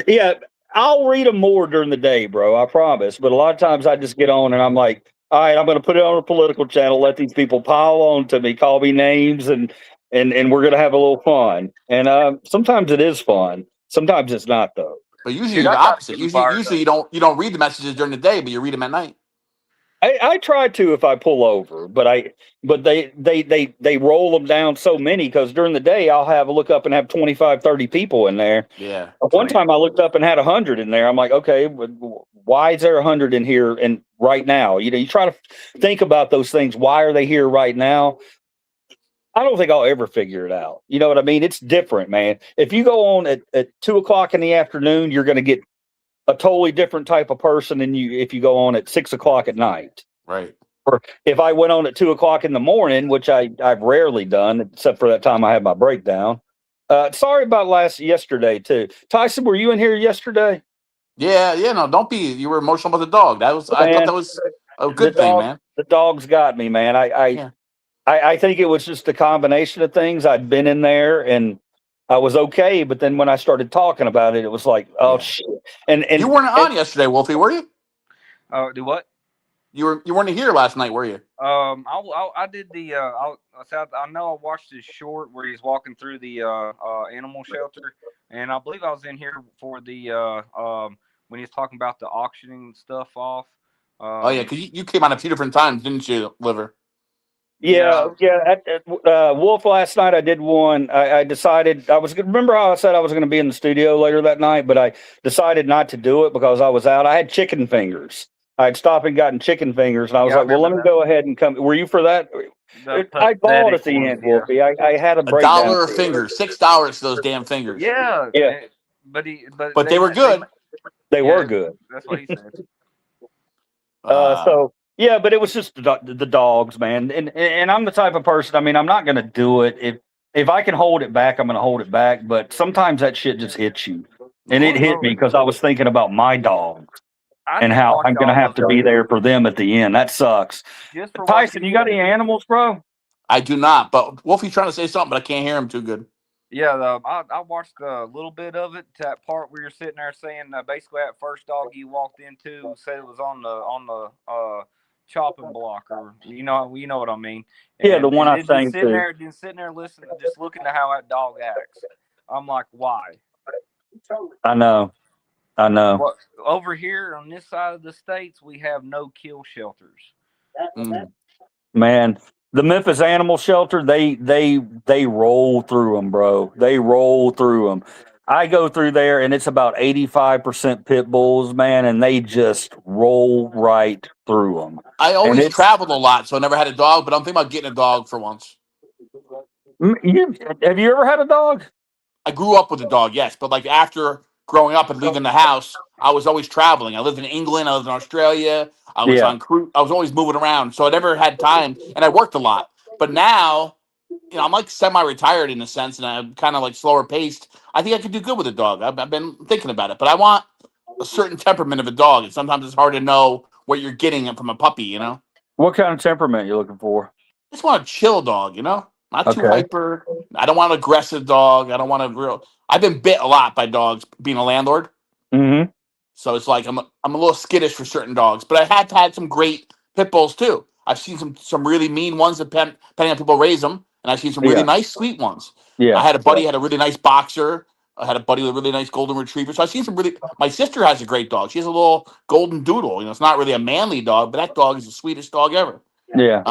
Yeah, I'll read them more during the day, bro. I promise. But a lot of times I just get on and I'm like, all right, I'm going to put it on a political channel, let these people pile on to me, call me names, and we're going to have a little fun. And sometimes it is fun. Sometimes it's not, though. But usually Dude, you're the I got opposite. you fired Usually you don't read the messages during the day, but you read them at night. I try to if I pull over, but they roll them down so many because during the day I'll have a look up and have 25, 30 people in there. Yeah. One time I looked up and had 100 in there. I'm like, okay, why is there 100 in here and right now? You know, you try to think about those things. Why are they here right now? I don't think I'll ever figure it out. You know what I mean? It's different, man. If you go on at 2:00 in the afternoon, you're going to get a totally different type of person than you if you go on at 6:00 at night. Right. Or if I went on at 2:00 in the morning, which I've rarely done, except for that time I had my breakdown. Sorry about yesterday too. Tyson, were you in here yesterday? Yeah. No, don't be. You were emotional about the dog. I thought that was a good thing, man. The dog's got me, man. I think it was just a combination of things. I'd been in there and I was okay, but then when I started talking about it, it was like, oh shit. And you weren't on yesterday, Wolfie, were you? Do what? You weren't here last night, were you? I did the. I know I watched his short where he's walking through the animal shelter, and I believe I was in here for the when he's talking about the auctioning stuff off. Oh yeah, because you came on a few different times, didn't you, Liver? Yeah. Wolf, last night I did one. I decided remember how I said I was going to be in the studio later that night, but I decided not to do it because I was out. I had chicken fingers. I'd stopped and gotten chicken fingers, and I was like, well, let me go ahead and come. Were you for that? I bought at the end, Wolfie. I had a breakdown. $1 a finger, $6 for those damn fingers. Yeah. But they were good. They were good. That's what he said. So yeah, but it was just the dogs, man. And I'm the type of person. I mean, I'm not going to do it if I can hold it back. I'm going to hold it back. But sometimes that shit just hits you, and it hit me because I was thinking about my dogs and how I'm going to have to be there for them at the end. That sucks. Tyson, you got any animals, bro? I do not. But Wolfie's trying to say something, but I can't hear him too good. Yeah, I watched a little bit of it. That part where you're sitting there saying basically that first dog you walked into said it was on the chopping block, or you know what I mean. Yeah, the one I sang to. Sitting there listening, just looking at how that dog acts. I'm like, why? I know. Well, over here on this side of the states, we have no kill shelters. Man, the Memphis Animal Shelter, they roll through them, bro. They roll through them. I go through there, and it's about 85% pit bulls, man, and they just roll right through them. I always traveled a lot, so I never had a dog, but I'm thinking about getting a dog for once. Have you ever had a dog? I grew up with a dog, yes, but like after growing up and leaving the house, I was always traveling. I lived in England, I lived in Australia, I was on cruise, I was always moving around, so I never had time, and I worked a lot. But now, I'm like semi-retired in a sense, and I'm kind of like slower paced. I think I could do good with a dog. I've been thinking about it, but I want a certain temperament of a dog, and sometimes it's hard to know what you're getting from a puppy, What kind of temperament you looking for? I just want a chill dog, Not too Okay. hyper. I don't want an aggressive dog. I don't want a real. I've been bit a lot by dogs being a landlord. Mm-hmm. So it's like I'm a little skittish for certain dogs, but I have had some great pit bulls too. I've seen some really mean ones, depending on people raise them, and I've seen some really Yeah. nice, sweet ones. I Yeah. had a buddy had a really nice boxer. I had a buddy with a really nice golden retriever. So I've seen some really. My sister has a great dog. She has a little golden doodle. It's not really a manly dog, but that dog is the sweetest dog ever. Yeah.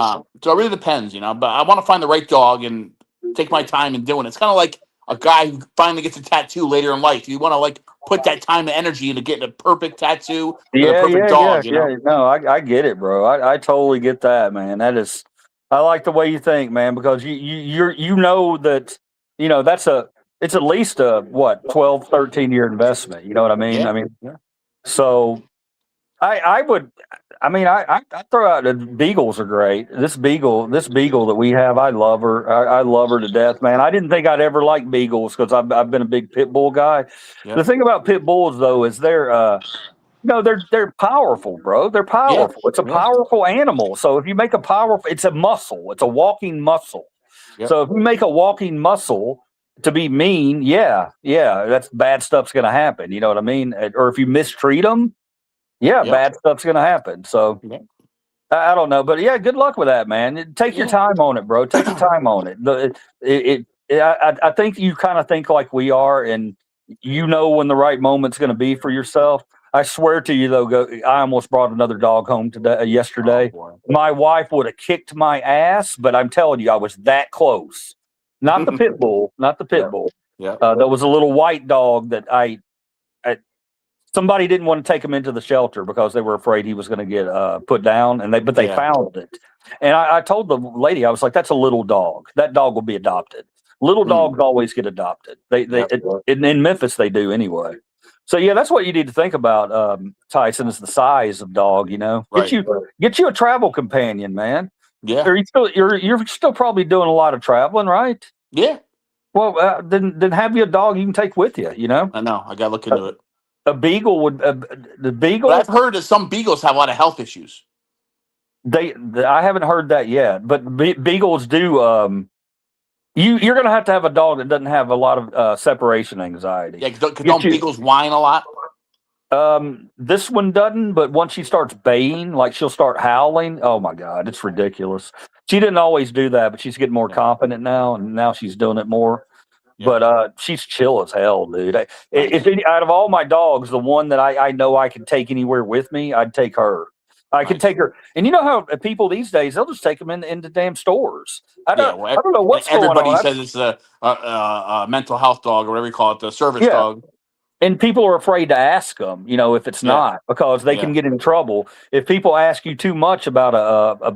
So it really depends, But I want to find the right dog and take my time in doing it. It's kind of like a guy who finally gets a tattoo later in life. You want to like put that time and energy into getting a perfect tattoo with a Yeah, perfect yeah, dog, yeah. No, I get it, bro. I totally get that, man. That is, I like the way you think, man, because you know that, it's at least a what, 12, 13 year investment. You know what I mean? Yeah. I mean, so I would, I throw out the beagles are great. This beagle that we have, I love her. I love her to death, man. I didn't think I'd ever like beagles because I've been a big pit bull guy. Yeah. The thing about pit bulls though is they're powerful, bro. They're Yeah. powerful. It's a Yeah. powerful animal. So if you make it's a muscle. It's a walking muscle. Yep. So if you make a walking muscle to be mean, yeah, that's bad stuff's going to happen. You know what I mean? Or if you mistreat them, Yep. bad stuff's going to happen. So Yep. I don't know, but yeah, good luck with that, man. Take your time on it, bro. Take your time on it. I think you kind of think like we are, and you know when the right moment's going to be for yourself. I swear to you, though, I almost brought another dog home yesterday. Oh, My wife would have kicked my ass, but I'm telling you, I was that close. Not the pit bull, not the pit bull. Yeah. There was a little white dog that somebody didn't want to take him into the shelter because they were afraid he was going to get put down, but they found it. And I told the lady, I was like, "That's a little dog. That dog will be adopted. Little dogs always get adopted. In Memphis they do anyway." So yeah, that's what you need to think about, Tyson, is the size of dog. Right. Get you a travel companion, man. Yeah. Are you you're still probably doing a lot of traveling, right? Yeah. Well, then have you a dog you can take with you. I know. I got to look into it. A beagle would the beagle. But I've heard that some beagles have a lot of health issues. I haven't heard that yet, but beagles do. You're going to have a dog that doesn't have a lot of separation anxiety. Yeah, because don't beagles whine a lot? This one doesn't, but once she starts baying, like she'll start howling. Oh my God, it's ridiculous. She didn't always do that, but she's getting more confident now, and now she's doing it more. Yeah. But she's chill as hell, dude. Out of all my dogs, the one that I know I can take anywhere with me, I'd take her. I could take her. And you know how people these days, they'll just take them into damn stores. I don't know what's going on. Everybody says it's a mental health dog or whatever you call it, the service dog. And people are afraid to ask them, if it's not, because they can get in trouble. If people ask you too much about a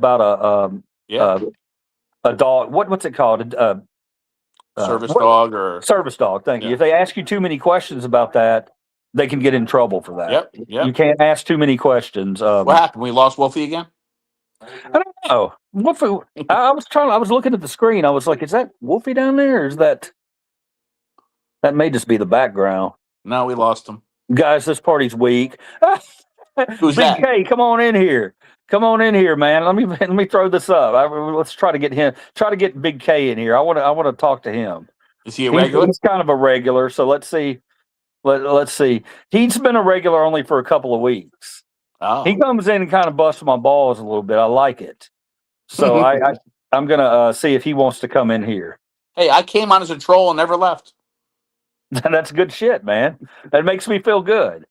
dog, what's it called? Service dog or service dog. Thank you. If they ask you too many questions about that, they can get in trouble for that. Yep. You can't ask too many questions. What happened? We lost Wolfie again? I don't know. Wolfie. I was looking at the screen. I was like, is that Wolfie down there? Or is that may just be the background? No, we lost him. Guys, this party's weak. Who's Big that? K, come on in here. Come on in here, man. Let me throw this up. Let's try to get him. Try to get Big K in here. I want to talk to him. Is he a regular? He's kind of a regular. So let's see. Let's see. He's been a regular only for a couple of weeks. Oh. He comes in and kind of busts my balls a little bit. I like it. So I'm gonna see if he wants to come in here. Hey, I came on as a troll and never left. That's good shit, man. That makes me feel good.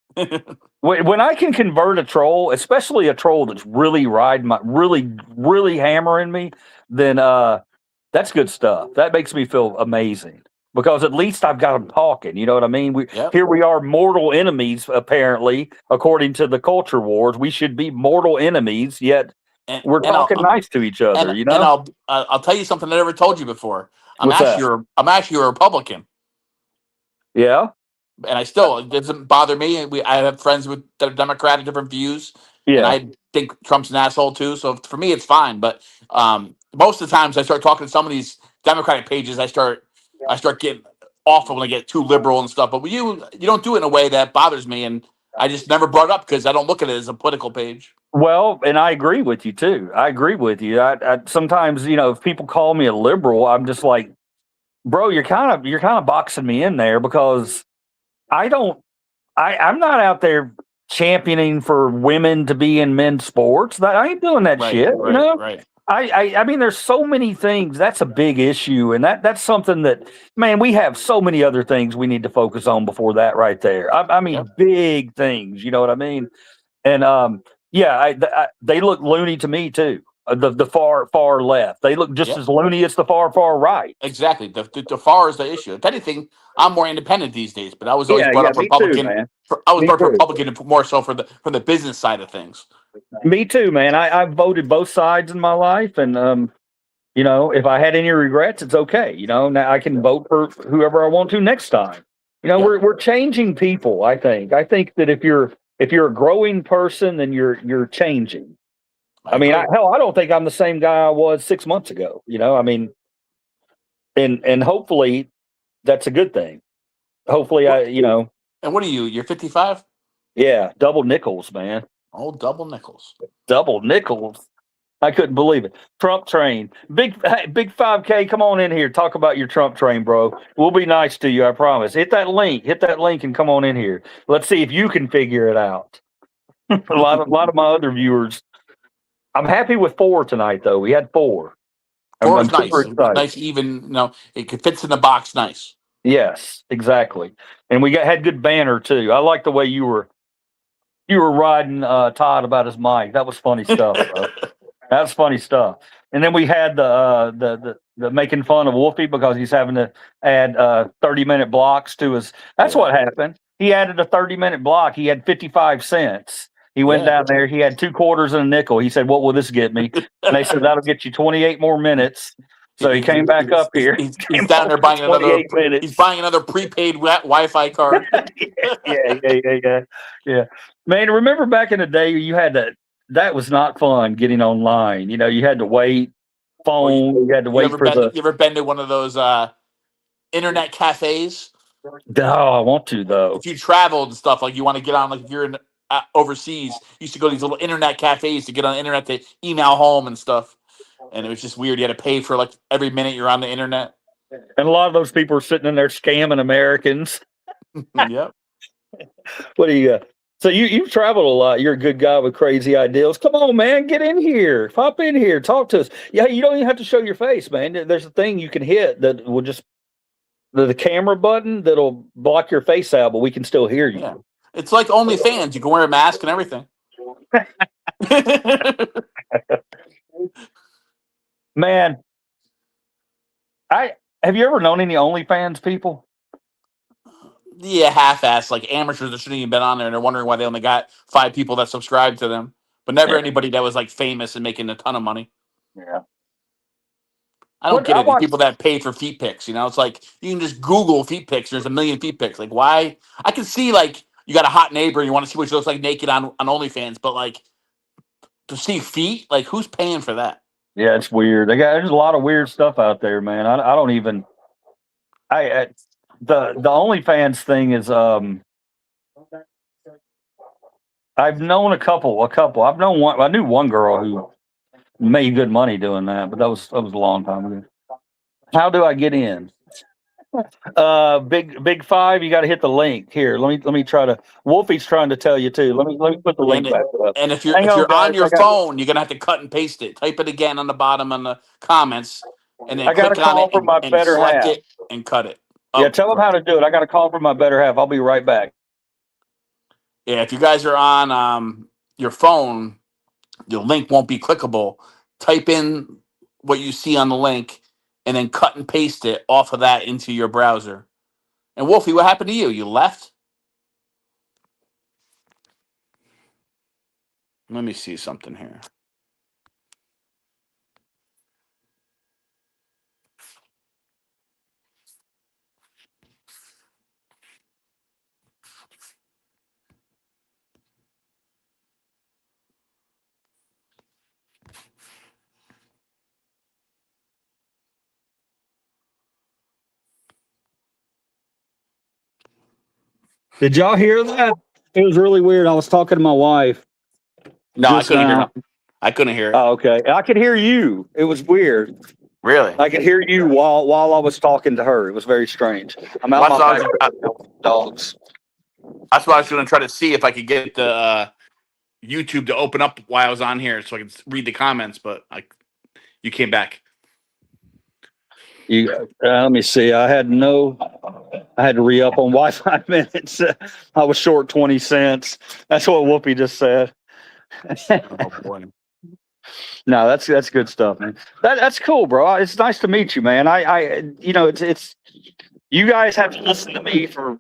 When I can convert a troll, especially a troll that's really really hammering me, then that's good stuff. That makes me feel amazing because at least I've got them talking. You know what I mean? Here we are, mortal enemies. Apparently, according to the culture wars, we should be mortal enemies. Yet we're talking nice to each other. And I'll tell you something I never told you before. I'm actually a Republican. Yeah. And it doesn't bother me. I have friends with that are Democratic, different views. Yeah. And I think Trump's an asshole too. So for me, it's fine. But most of the times I start talking to some of these Democratic pages, I start getting awful when I get too liberal and stuff. But you don't do it in a way that bothers me. And I just never brought it up because I don't look at it as a political page. Well, and I agree with you too. I agree with you. I sometimes, if people call me a liberal, I'm just like, bro, you're kind of boxing me in there because I don't. I'm not out there championing for women to be in men's sports. That I ain't doing that Right, shit. right, right. I mean, there's so many things. That's a big issue, and that's something that, man, we have so many other things we need to focus on before that right there. I mean, Yep. big things. You know what I mean? And yeah, they look loony to me too. The far left, they look just Yep. as loony as the far right. Exactly. The far is the issue. If anything, I'm more independent these days, but I was always Yeah, brought yeah, up me too, Republican. man. I was Me brought up too. Republican more so from the business side of things. Me too, man. I've voted both sides in my life, and if I had any regrets, it's okay. Now I can vote for whoever I want to next time. Yep. We're changing people. I think that if you're a growing person, then you're changing. I mean, agree. I don't think I'm the same guy I was 6 months ago. I mean, and hopefully that's a good thing. Hopefully, What- And what are you? You're 55? yeah, double nickels, man, Oh, double nickels. double nickels. I couldn't believe it. Trump train, big 5K. Come on in here, talk about your Trump train, bro. We'll be nice to you, I promise. Hit that link, and come on in here. Let's see if you can figure it out. a lot of my other viewers. I'm happy with 4 tonight, though. We had 4. Four I'm is super nice. excited. Nice, even. It fits in the box nice. Yes, exactly. And we had good banner too. I like the way you were riding Todd about his mic. That was funny stuff, bro. That's funny stuff. And then we had the making fun of Wolfie because he's having to add 30-minute blocks to his. That's Yeah. what happened. He added a 30-minute block. He had 55 cents. He went Yeah. down there. He had 2 quarters and a nickel. He said, "What will this get me?" And they said, "That'll get you 28 more minutes." So he came back up here. He's Came down home there for buying another. 28 minutes. He's buying another prepaid Wi-Fi card. Yeah. Man, remember back in the day you had to. That was not fun getting online. You had to wait. Or Phone. You had to wait for the. you ever been to one of those internet cafes? No, I want to though. If you traveled and stuff, like you want to get on, like if you're in overseas, you used to go to these little internet cafes to get on the internet to email home and stuff. And it was just weird. You had to pay for like every minute you're on the internet. And a lot of those people are sitting in there scamming Americans. Yep. What do you? So you've traveled a lot. You're a good guy with crazy ideals. Come on, man, get in here, pop in here, talk to us. Yeah, you don't even have to show your face, man. There's a thing you can hit that will just the camera button that'll block your face out, but we can still hear you. Yeah. It's like OnlyFans. You can wear a mask and everything. Man, have you ever known any OnlyFans people? Yeah, half-assed, like amateurs that shouldn't even been on there, and they're wondering why they only got 5 people that subscribe to them, but never Yeah. anybody that was like famous and making a ton of money. Yeah. I don't What- get I it. These watched- people that pay for feet pics, it's like you can just Google feet pics. There's a million feet pics. Like, why? I can see like you got a hot neighbor and you want to see what she looks like naked on OnlyFans, but like to see feet, like who's paying for that? Yeah, it's weird. There's a lot of weird stuff out there, man. I don't even. The OnlyFans thing is I've known a couple. I've known one. I knew one girl who made good money doing that, but that was a long time ago. How do I get in? Big 5. You got to hit the link here. Let me try to. Wolfie's trying to tell you too. Let me put the link back up. And if Hang you're guys, on your I got- phone, you're gonna have to cut and paste it. Type it again on the bottom on the comments, and then I got click a on call it from my and better select half. it and cut it. Yeah, tell them how to do it. I got a call from my better half. I'll be right back. Yeah, if you guys are on your phone, your link won't be clickable. Type in what you see on the link and then cut and paste it off of that into your browser. And Wolfie, what happened to you? You left? Let me see something here. Did y'all hear that? It was really weird. I was talking to my wife. No, I Just couldn't hear now. nothing. I couldn't hear it. Oh, okay. I could hear you. It was weird. Really? I could hear you while I was talking to her. It was very strange. I'm out Well, my that's back dogs. That's why I was going to try to see if I could get the YouTube to open up while I was on here so I could read the comments, but you came back. Let me see. I had to re-up on Wi-Fi minutes. I was short 20 cents. That's what Whoopi just said. Oh, boy. No, that's good stuff, man. That's cool, bro. It's nice to meet you, man. It's you guys have listened to me for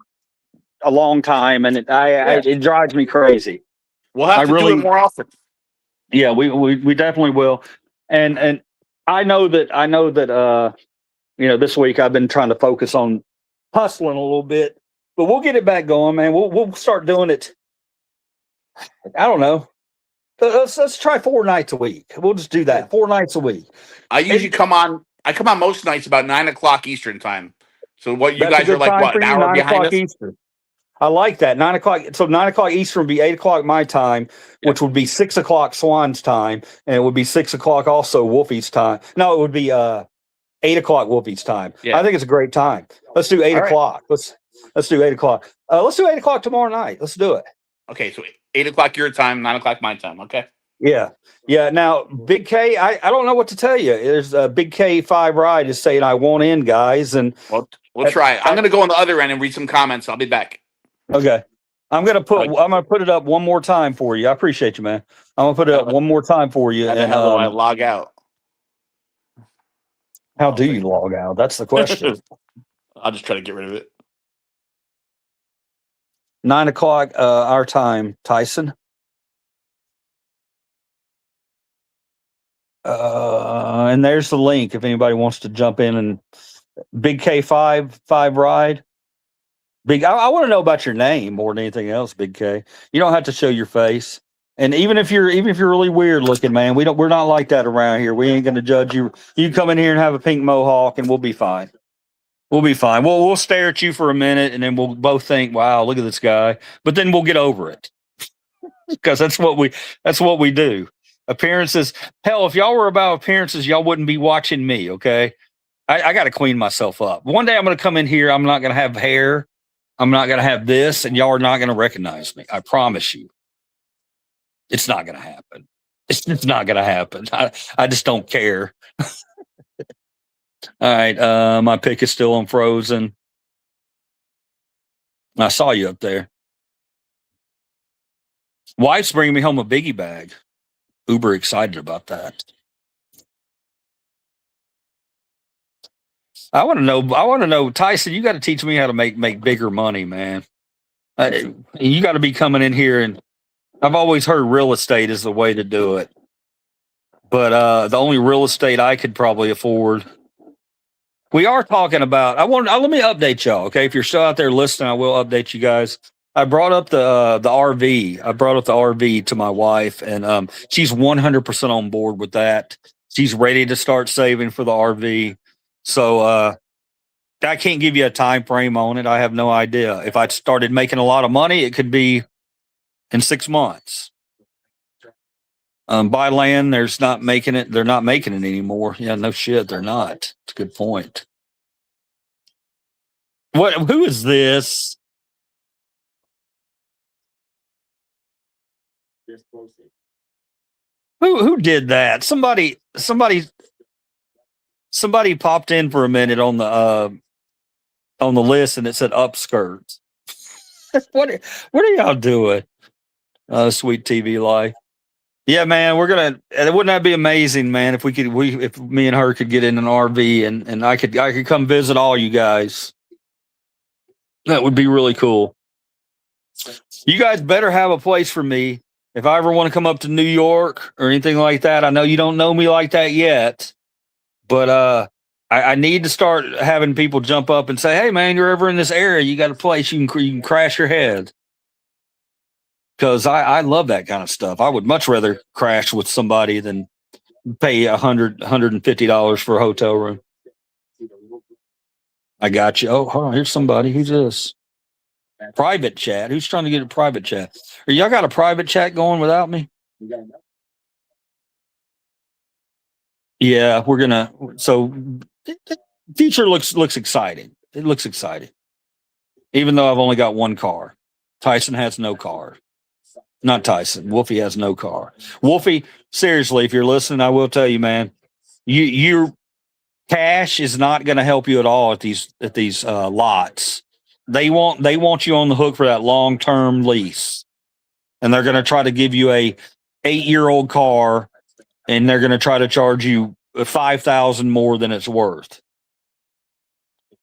a long time, and it drives me crazy. We'll have to do it more often. Yeah, we definitely will. And I know that this week I've been trying to focus on hustling a little bit, but we'll get it back going, man. We'll start doing it. I don't know. Let's try 4 nights a week. We'll just do that 4 nights a week. I usually come on most nights about 9:00 Eastern time. So what you That's a guys are good like? time What, for an you, hour 9 behind o'clock us? Eastern. I like that. 9:00. So 9:00 Eastern would be 8:00 my time, which would be 6:00 Swan's time, and it would be 6:00 also Wolfie's time. No, it would be 8:00 Wolfie's time. Yeah. I think it's a great time. Let's do 8:00. Right. Let's do 8:00. Let's do 8:00 tomorrow night. Let's do it. Okay, so 8:00 your time, 9:00 my time. Okay. Yeah. Now, Big K, I don't know what to tell you. There's a Big K5 ride is saying I want in, guys, and We'll try it. I'm going to go on the other end and read some comments. I'll be back. okay. I'm gonna put it up one more time for you. I appreciate you, man. I'm gonna put it up one more time for you. How the And hell do I log out? how do you log out? That's the question. I'll just try to get rid of it. 9:00 our time, Tyson. And there's the link if anybody wants to jump in and Big K5 ride. I want to know about your name more than anything else, Big K. You don't have to show your face. And even if you're really weird looking, man, we're not like that around here. We ain't gonna judge you. You come in here and have a pink mohawk and we'll be fine. We'll be fine. We'll stare at you for a minute and then we'll both think, wow, look at this guy. But then we'll get over it. Because that's what we do. Appearances. Hell, if y'all were about appearances, y'all wouldn't be watching me, okay? I got to clean myself up. One day I'm going to come in here. I'm not going to have hair. I'm not going to have this, and y'all are not going to recognize me. I promise you. It's not going to happen. It's just not going to happen. I just don't care. All right. My pick is still unfrozen. I saw you up there. Wife's bringing me home a biggie bag. Uber excited about that. I want to know, Tyson, you got to teach me how to make bigger money, man. You got to be coming in here, and I've always heard real estate is the way to do it. But the only real estate I could probably afford. We are talking about, let me update y'all. Okay. If you're still out there listening, I will update you guys. I brought up the RV. I brought up the RV to my wife, and she's 100% on board with that. She's ready to start saving for the RV. So I can't give you a time frame on it. I have no idea. If I started making a lot of money, it could be in 6 months. Buy land, they're not making it anymore. Yeah, no shit, they're not. It's a good point. Who is this? Who did that? Somebody popped in for a minute on the list and it said upskirts. what are y'all doing? Sweet TV life. Yeah, man, wouldn't that be amazing, man, if if me and her could get in an RV and I could come visit all you guys. That would be really cool. You guys better have a place for me. If I ever want to come up to New York or anything like that, I know you don't know me like that yet, but I need to start having people jump up and say, "Hey, man, you're ever in this area? You got a place you can crash your head." Because I love that kind of stuff. I would much rather crash with somebody than pay $150 for a hotel room. I got you. Oh, hold on. Here's somebody. Who's this? Private chat. Who's trying to get a private chat? Or y'all got a private chat going without me? Yeah, we're gonna. So the future looks exciting. It looks exciting, even though I've only got one car. Tyson has no car. Not Tyson. Wolfie has no car. Wolfie, seriously, if you're listening, I will tell you, man. Your cash is not going to help you at all at these lots. They want you on the hook for that long term lease, and they're going to try to give you a 8-year-old car, and they're going to try to charge you $5,000 more than it's worth.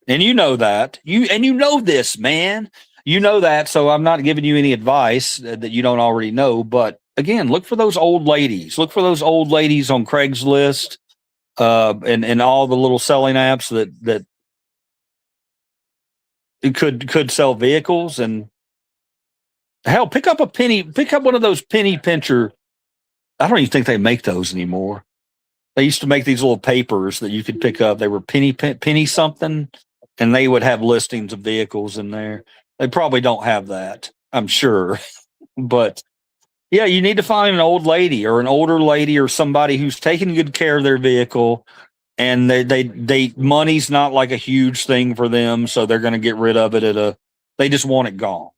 And you know that you know this, man. You know that. So I'm not giving you any advice that you don't already know. But again, look for those old ladies. Look for those old ladies on Craigslist, and all the little selling apps that could sell vehicles. And hell, pick up one of those penny pincher. I don't even think they make those anymore. They used to make these little papers that you could pick up. They were penny something, and they would have listings of vehicles in there. They probably don't have that, I'm sure. But yeah, you need to find an old lady or an older lady or somebody who's taking good care of their vehicle, and they money's not like a huge thing for them, so they're going to get rid of it they just want it gone.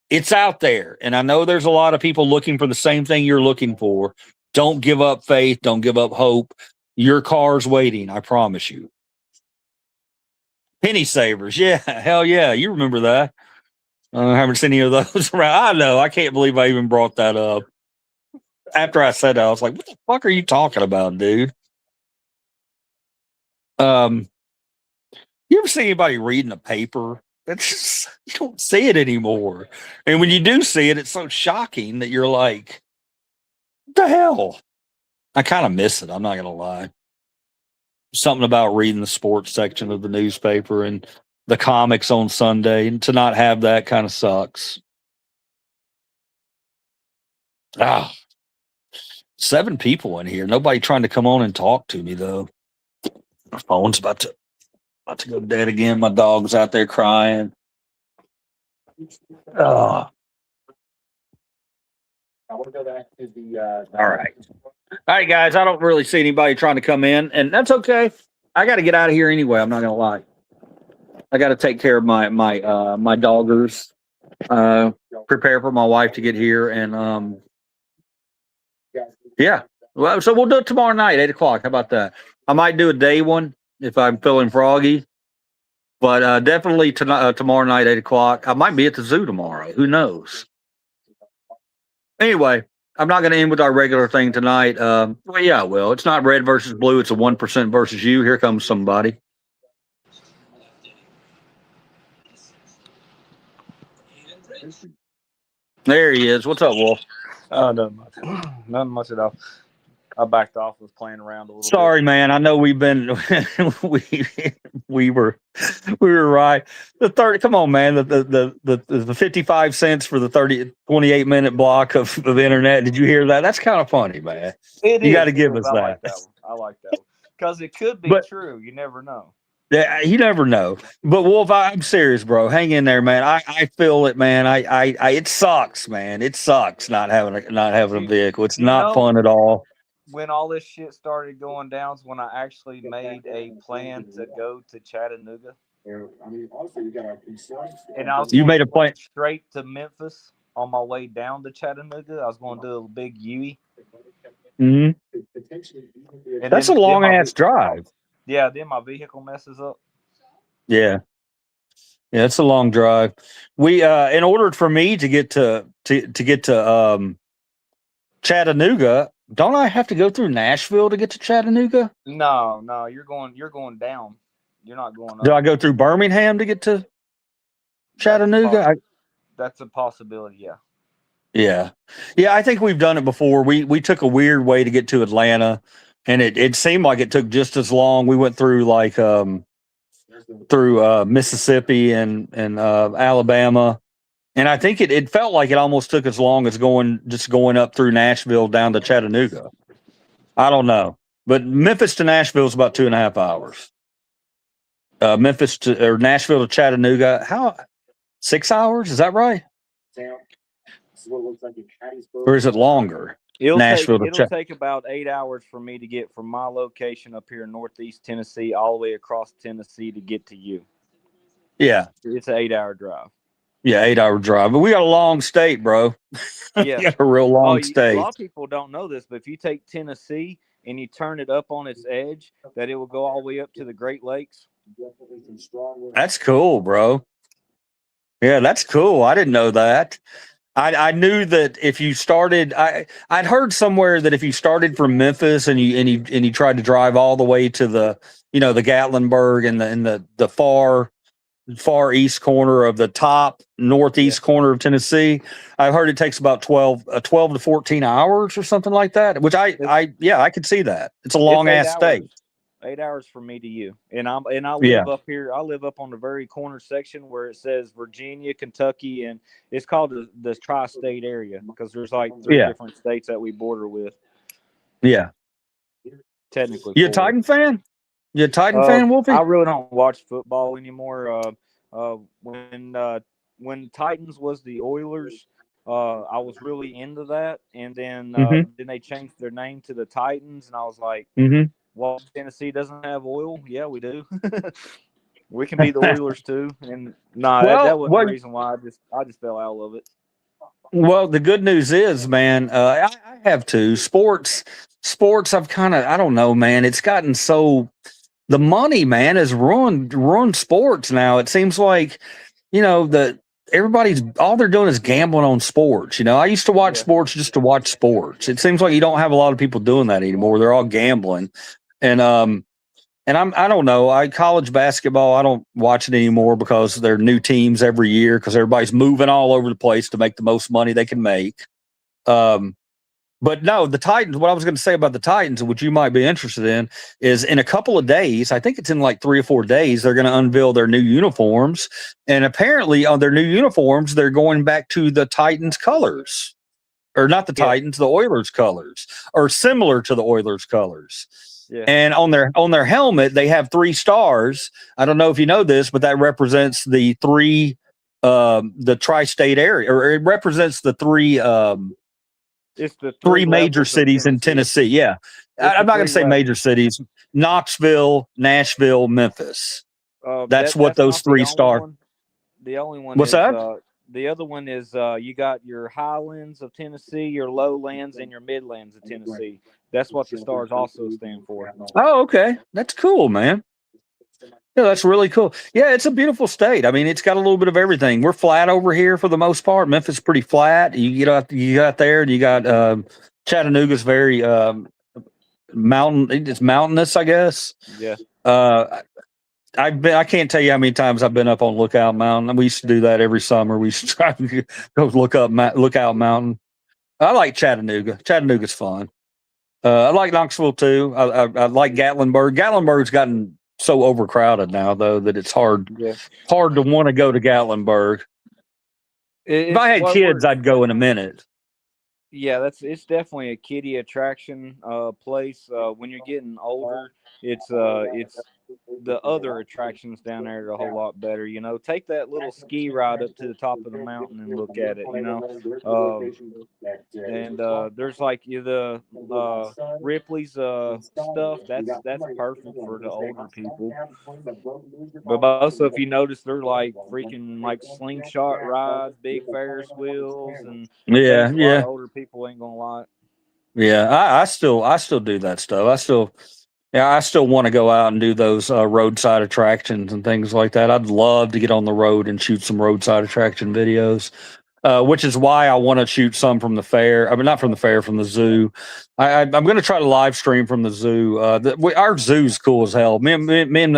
It's out there, and I know there's a lot of people looking for the same thing you're looking for. Don't give up faith, don't give up hope. Your car's waiting, I promise you. Penny savers, yeah, hell yeah, you remember that. I haven't seen any of those around. I know, I can't believe I even brought that up. After I said that, I was like, what the fuck are you talking about, dude? You ever see anybody reading a paper? That's just, you don't see it anymore. And when you do see it, it's so shocking that you're like, what the hell? I kind of miss it. I'm not going to lie. Something about reading the sports section of the newspaper and the comics on Sunday, and to not have that kind of sucks. 7 people in here. Nobody trying to come on and talk to me though. My phone's about to go dead again. My dog's out there crying. I want to go back to the. All right, guys. I don't really see anybody trying to come in, and that's okay. I got to get out of here anyway. I'm not gonna lie. I got to take care of my doggers. Prepare for my wife to get here, and yeah. Well, so we'll do it tomorrow night, 8:00. How about that? I might do a day one if I'm feeling froggy, but definitely tomorrow night, 8:00. I might be at the zoo tomorrow. Who knows? Anyway, I'm not going to end with our regular thing tonight. Well, yeah, well, it's not red versus blue. It's a 1% versus you. Here comes somebody. There he is. What's up, Wolf? Nothing much. Nothing much at all. I backed off, was playing around a little Sorry, man. I know we've been we were right. The 30. Come on, man. The 55 cents for the 28-minute block of internet. Did you hear that? That's kind of funny, man. You got to give us that. I like that one because it could be true. You never know. Yeah, you never know. But Wolf, I'm serious, bro. Hang in there, man. I feel it, man. I it sucks, man. It sucks not having a vehicle. It's not fun at all. When all this shit started going down, is when I actually made a plan to go to Chattanooga. And I was you made a plan straight to Memphis on my way down to Chattanooga. I was going to do a big UE. Mm-hmm. And that's a long ass drive. Yeah, then my vehicle messes up. Yeah, it's a long drive. We in order for me to get to Chattanooga, don't I have to go through Nashville to get to Chattanooga? No, you're going down. You're not going up. Do I go through Birmingham to get to Chattanooga? That's a possibility, yeah. Yeah, I think we've done it before. We took a weird way to get to Atlanta, and it seemed like it took just as long. We went through through Mississippi and Alabama. And I think it felt like it almost took as long as going up through Nashville down to Chattanooga. I don't know. But Memphis to Nashville is about 2.5 hours. Nashville to Chattanooga. 6 hours. Is that right? Or is it longer? Nashville to It'll take about 8 hours for me to get from my location up here in Northeast Tennessee all the way across Tennessee to get to you. Yeah. It's an 8-hour drive. Yeah, 8-hour drive. But we got a long state, bro. Yeah. We got a real long A state. lot of people don't know this, but if you take Tennessee and you turn it up on its edge, that it will go all the way up to the Great Lakes. That's cool, bro. Yeah, that's cool. I didn't know that. I knew that if you started, I'd heard somewhere that if you started from Memphis and you tried to drive all the way to the the Gatlinburg and the far east corner of the top northeast corner of Tennessee, I've heard it takes about 12 to 14 hours or something like that. Which I could see that. It's a long ass state. 8 hours from me to you, and I live Yeah. up here. I live up on the very corner section where it says Virginia, Kentucky, and it's called the tri-state area because there's like 3 different states that we border with. Yeah. Technically, You a Titan fan? You a Titan fan, Wolfie? I really don't watch football anymore. When Titans was the Oilers, I was really into that, and then then they changed their name to the Titans, and I was like, well, Tennessee doesn't have oil. Yeah, we do. We can be the Oilers too. And that wasn't the reason why. I just fell out of it. Well, the good news is, man, I have to sports. I've I don't know, man. It's gotten so the money, man, has ruined sports now. It seems like, everybody's all they're doing is gambling on sports. I used to watch sports just to watch sports. It seems like you don't have a lot of people doing that anymore. They're all gambling. And I don't know. College basketball, I don't watch it anymore because there are new teams every year because everybody's moving all over the place to make the most money they can make. But no, the Titans, what I was going to say about the Titans, which you might be interested in, is in a couple of days, I think it's in like 3 or 4 days, they're going to unveil their new uniforms. And apparently on their new uniforms, they're going back to the Titans colors. Or not the Titans, the Oilers colors, or similar to the Oilers colors. Yeah. And on their helmet, they have 3 stars. I don't know if you know this, but that represents the tri-state area, or it represents the 3 it's the 3 major cities in Tennessee. Yeah. I'm not going to say major cities. Knoxville, Nashville, Memphis. That's what those 3 stars. The only one What's is, that? The other one is you got your highlands of Tennessee, your lowlands, and your midlands of Tennessee. That's what the stars also stand for. Oh, okay. That's cool, man. Yeah, that's really cool. Yeah, it's a beautiful state. I mean, it's got a little bit of everything. We're flat over here for the most part. Memphis is pretty flat. You got there, and you got Chattanooga's very mountain. It's mountainous, I guess. Yeah. I can't tell you how many times I've been up on Lookout Mountain. We used to do that every summer. We used to try to go Lookout Mountain. I like Chattanooga. Chattanooga's fun. I like Knoxville too. I like Gatlinburg. Gatlinburg's gotten so overcrowded now, though, that it's hard to want to go to Gatlinburg. If I had kids, I'd go in a minute. Yeah, it's definitely a kiddie attraction place. When you're getting older, it's the other attractions down there are a whole lot better. Take that little ski ride up to the top of the mountain and look at it. And there's like the Ripley's stuff. That's perfect for the older people. But also, if you notice, they're like freaking like slingshot rides, big Ferris wheels, and a lot of older people ain't gonna like. Yeah, I still do that stuff. I still want to go out and do those roadside attractions and things like that. I'd love to get on the road and shoot some roadside attraction videos, which is why I want to shoot some from the fair. I mean, not from the fair, from the zoo. I'm going to try to live stream from the zoo. Our zoo's cool as hell. Me and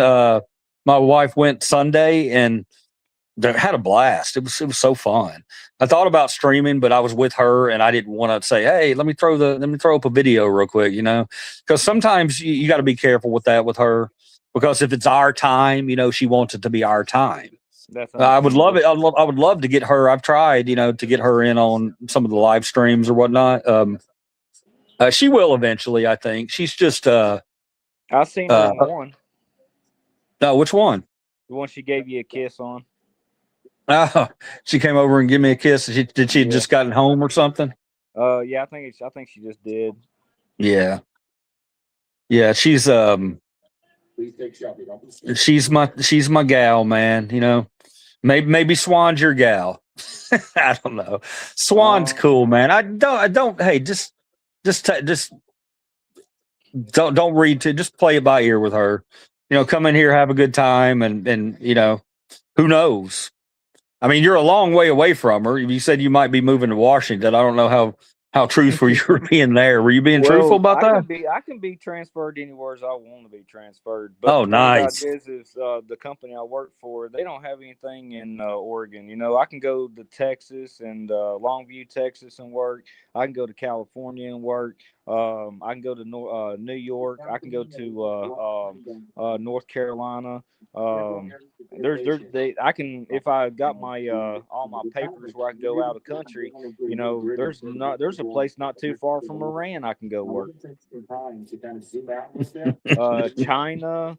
my wife went Sunday and had a blast. It was so fun. I thought about streaming, but I was with her and I didn't want to say, "Hey, let me throw up a video real quick," because sometimes you got to be careful with that with her, because if it's our time, she wants it to be our time. I would love it. I would love to get her. I've tried, to get her in on some of the live streams or whatnot. She will eventually, I think. She's just. I've seen her on one. No, which one? The one she gave you a kiss on. Oh, she came over and give me a kiss. Did she Yeah. just gotten home or something? Yeah, I think she just did. Yeah. Yeah, she's she's my gal, man. You know, maybe Swan's your gal. I don't know. Swan's cool, man. I don't. Hey, just don't read to. Just play it by ear with her. You know, come in here, have a good time, and you know, who knows? I mean, you're a long way away from her. You said you might be moving to Washington. I don't know how truthful you were being there. Were you being truthful about that? I can be transferred anywhere as I want to be transferred. But Oh, the thing about nice. this is the company I work for, they don't have anything in Oregon. You know, I can go to Texas and Longview, Texas, and work. I can go to California and work. I can go to New York. I can go to North Carolina. I can, if I got my all my papers where I can go out of country. You know, there's a place not too far from Iran I can go work. China,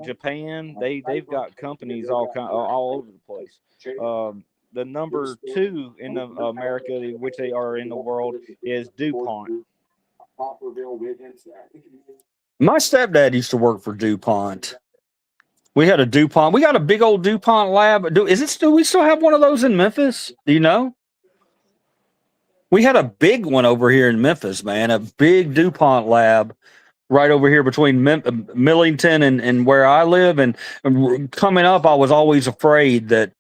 Japan, they've got companies all over the place. The number 2 in America, which they are in the world, is DuPont. My stepdad used to work for DuPont. We had a DuPont. We got a big old DuPont lab. Do we still have one of those in Memphis? Do you know? We had a big one over here in Memphis, man. A big DuPont lab right over here between Millington and where I live. And coming up, I was always afraid that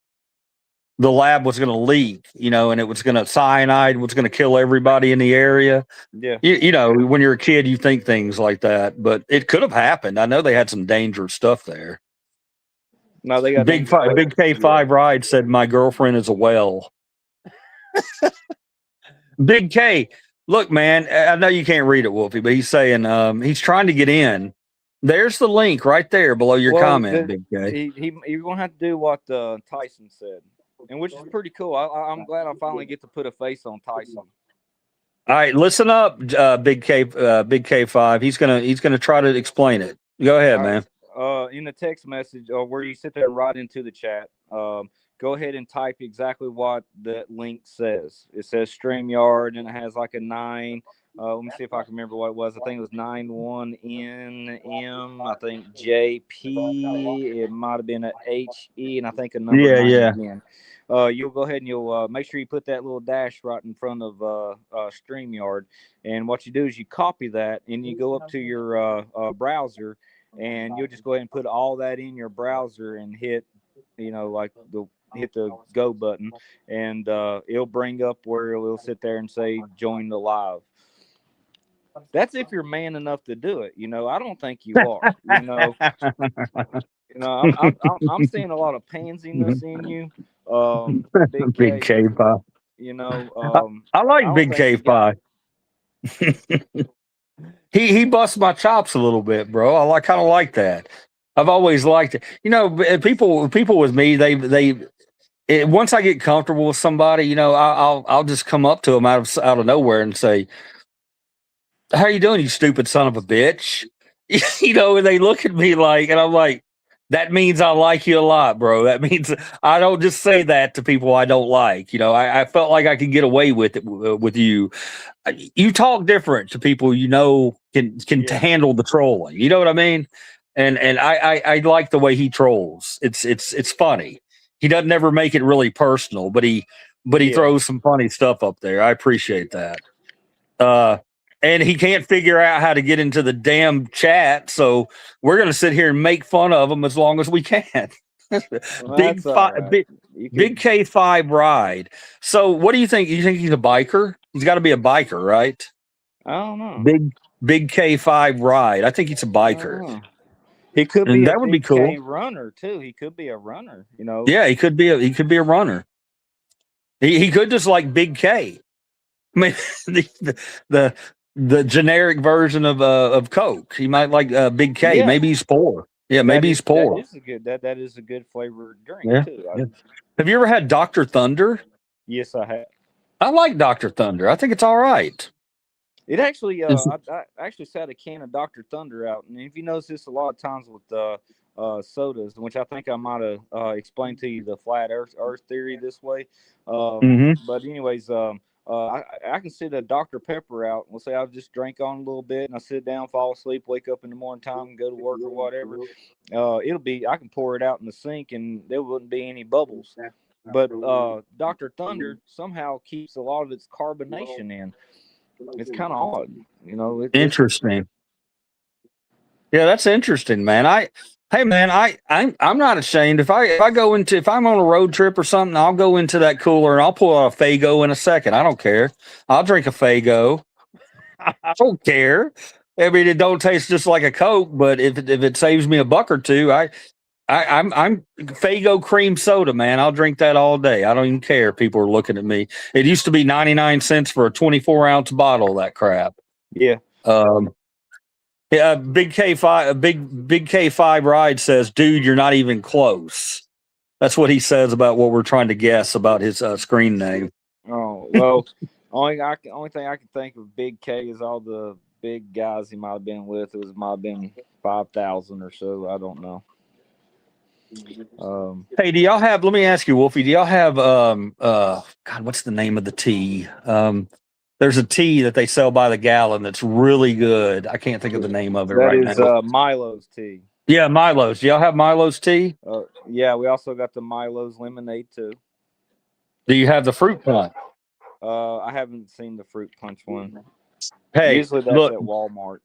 the lab was going to leak, you know, and it was going to cyanide was going to kill everybody in the area. Yeah. You know, when you're a kid, you think things like that, but it could have happened. I know they had some dangerous stuff there. No, they got Big K5 Ride said my girlfriend is a whale. Big K, look, man, I know you can't read it, Wolfie, but he's saying he's trying to get in. There's the link right there below your comment, Big K. He's gonna have to do what Tyson said, and which is pretty cool. I'm glad I finally get to put a face on Tyson. All right, listen up, Big K5. He's gonna try to explain it. Go ahead, man. In the text message, or where you sit there and write into the chat, go ahead and type exactly what that link says. It says StreamYard, and it has like a 9. Let me see if I can remember what it was. I think it was 91NM. I think JP. It might have been a HE, and I think a number 9 again. You'll go ahead and you'll make sure you put that little dash right in front of StreamYard. And what you do is you copy that, and you go up to your browser, and you'll just go ahead and put all that in your browser and hit, you know, like hit the go button, and it'll bring up where it'll sit there and say join the live. That's if you're man enough to do it. You know, I don't think you are. I'm seeing a lot of pansiness in you, Big K5. You know, I like Big K5. He busts my chops a little bit, bro. I kind of like that. I've always liked it. You know, people with me, once I get comfortable with somebody, you know, I'll just come up to them out of nowhere and say, "How you doing, you stupid son of a bitch?" You know, and they look at me like, and I'm like, that means I like you a lot, bro. That means I don't just say that to people I don't like. You know, I felt like I could get away with it with you. You talk different to people you know can handle the trolling. You know what I mean? And I like the way he trolls. It's funny. He doesn't ever make it really personal, but he throws some funny stuff up there. I appreciate that. And he can't figure out how to get into the damn chat, so we're going to sit here and make fun of him as long as we can. Big K5 Ride. So, what do you think? You think he's a biker? He's got to be a biker, right? I don't know. Big K5 Ride. I think he's a biker. He could be. That would be cool. K runner too. He could be a runner. You know. Yeah, he could be a runner. He could just like Big K. I mean, the generic version of Coke. He might like Big K. Yeah. Maybe he's poor. Yeah, maybe he's poor. That is a good flavored drink too. Yeah. Have you ever had Dr. Thunder? Yes, I have. I like Dr. Thunder. I think it's all right. It actually, I actually sat a can of Dr. Thunder out, and if you notice this, a lot of times with sodas, which I think I might have explained to you the flat Earth theory this way. Mm-hmm. But anyways, I can sit a Dr. Pepper out. Let's say I just drink on a little bit, and I sit down, fall asleep, wake up in the morning time, and go to work or whatever. I can pour it out in the sink, and there wouldn't be any bubbles. But Dr. Thunder somehow keeps a lot of its carbonation in. It's kind of odd, you know. Interesting. Yeah, that's interesting, man. Hey man, I'm not ashamed. If I'm on a road trip or something, I'll go into that cooler and I'll pull out a Faygo in a second. I don't care. I'll drink a Faygo. I don't care. I mean, it don't taste just like a Coke, but if it saves me a buck or two, I'm Faygo cream soda, man. I'll drink that all day. I don't even care if people are looking at me. It used to be 99 cents for a 24-ounce bottle of that crap. Yeah. Yeah, Big K5, Big K5 Ride says, dude, you're not even close. That's what he says about what we're trying to guess about his screen name. Oh well, only thing I can think of Big K is all the big guys he might have been with. Might have been 5,000 or so. I don't know. Hey, do y'all have? Let me ask you, Wolfie. Do y'all have? God, what's the name of the tea? There's a tea that they sell by the gallon that's really good. I can't think of the name of it right now. That is Milo's tea. Yeah, Milo's. Do y'all have Milo's tea? Yeah, we also got the Milo's lemonade too. Do you have the fruit punch? I haven't seen the fruit punch one. Hey, usually that's look, at Walmart.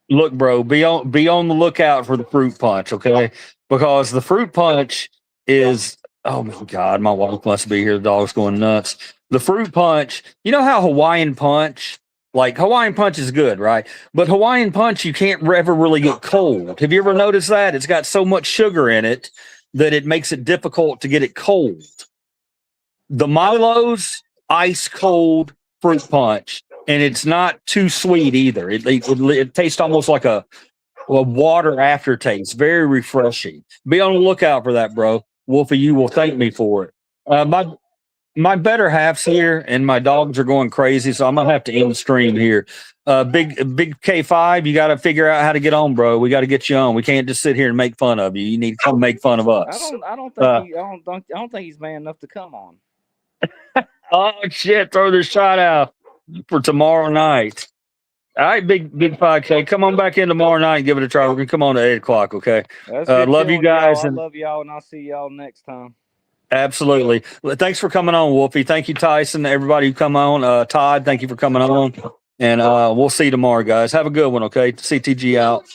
Look, bro, be on the lookout for the fruit punch, okay? Because the fruit punch is, oh my God, my wife must be here. The dog's going nuts. The fruit punch, you know how Hawaiian punch, like Hawaiian punch is good, right? But Hawaiian punch, you can't ever really get cold. Have you ever noticed that? It's got so much sugar in it that it makes it difficult to get it cold. The Milo's ice cold fruit punch, and it's not too sweet either. It tastes almost like a water aftertaste. Very refreshing. Be on the lookout for that, bro. Wolfie, you will thank me for it. My better half's here, and my dogs are going crazy, so I'm gonna have to end the stream here. Big K5, you got to figure out how to get on, bro. We got to get you on. We can't just sit here and make fun of you. You need to come make fun of us. I don't think he's man enough to come on. Oh shit! Throw the shot out for tomorrow night. All right, big 5K. Come on back in tomorrow night and give it a try. We're gonna come on at 8:00. Okay. Love you guys. I love y'all, and I'll see y'all next time. Absolutely. Thanks for coming on, Wolfie. Thank you, Tyson. Everybody who come on. Todd, thank you for coming on. And we'll see you tomorrow, guys. Have a good one. Okay. CTG out.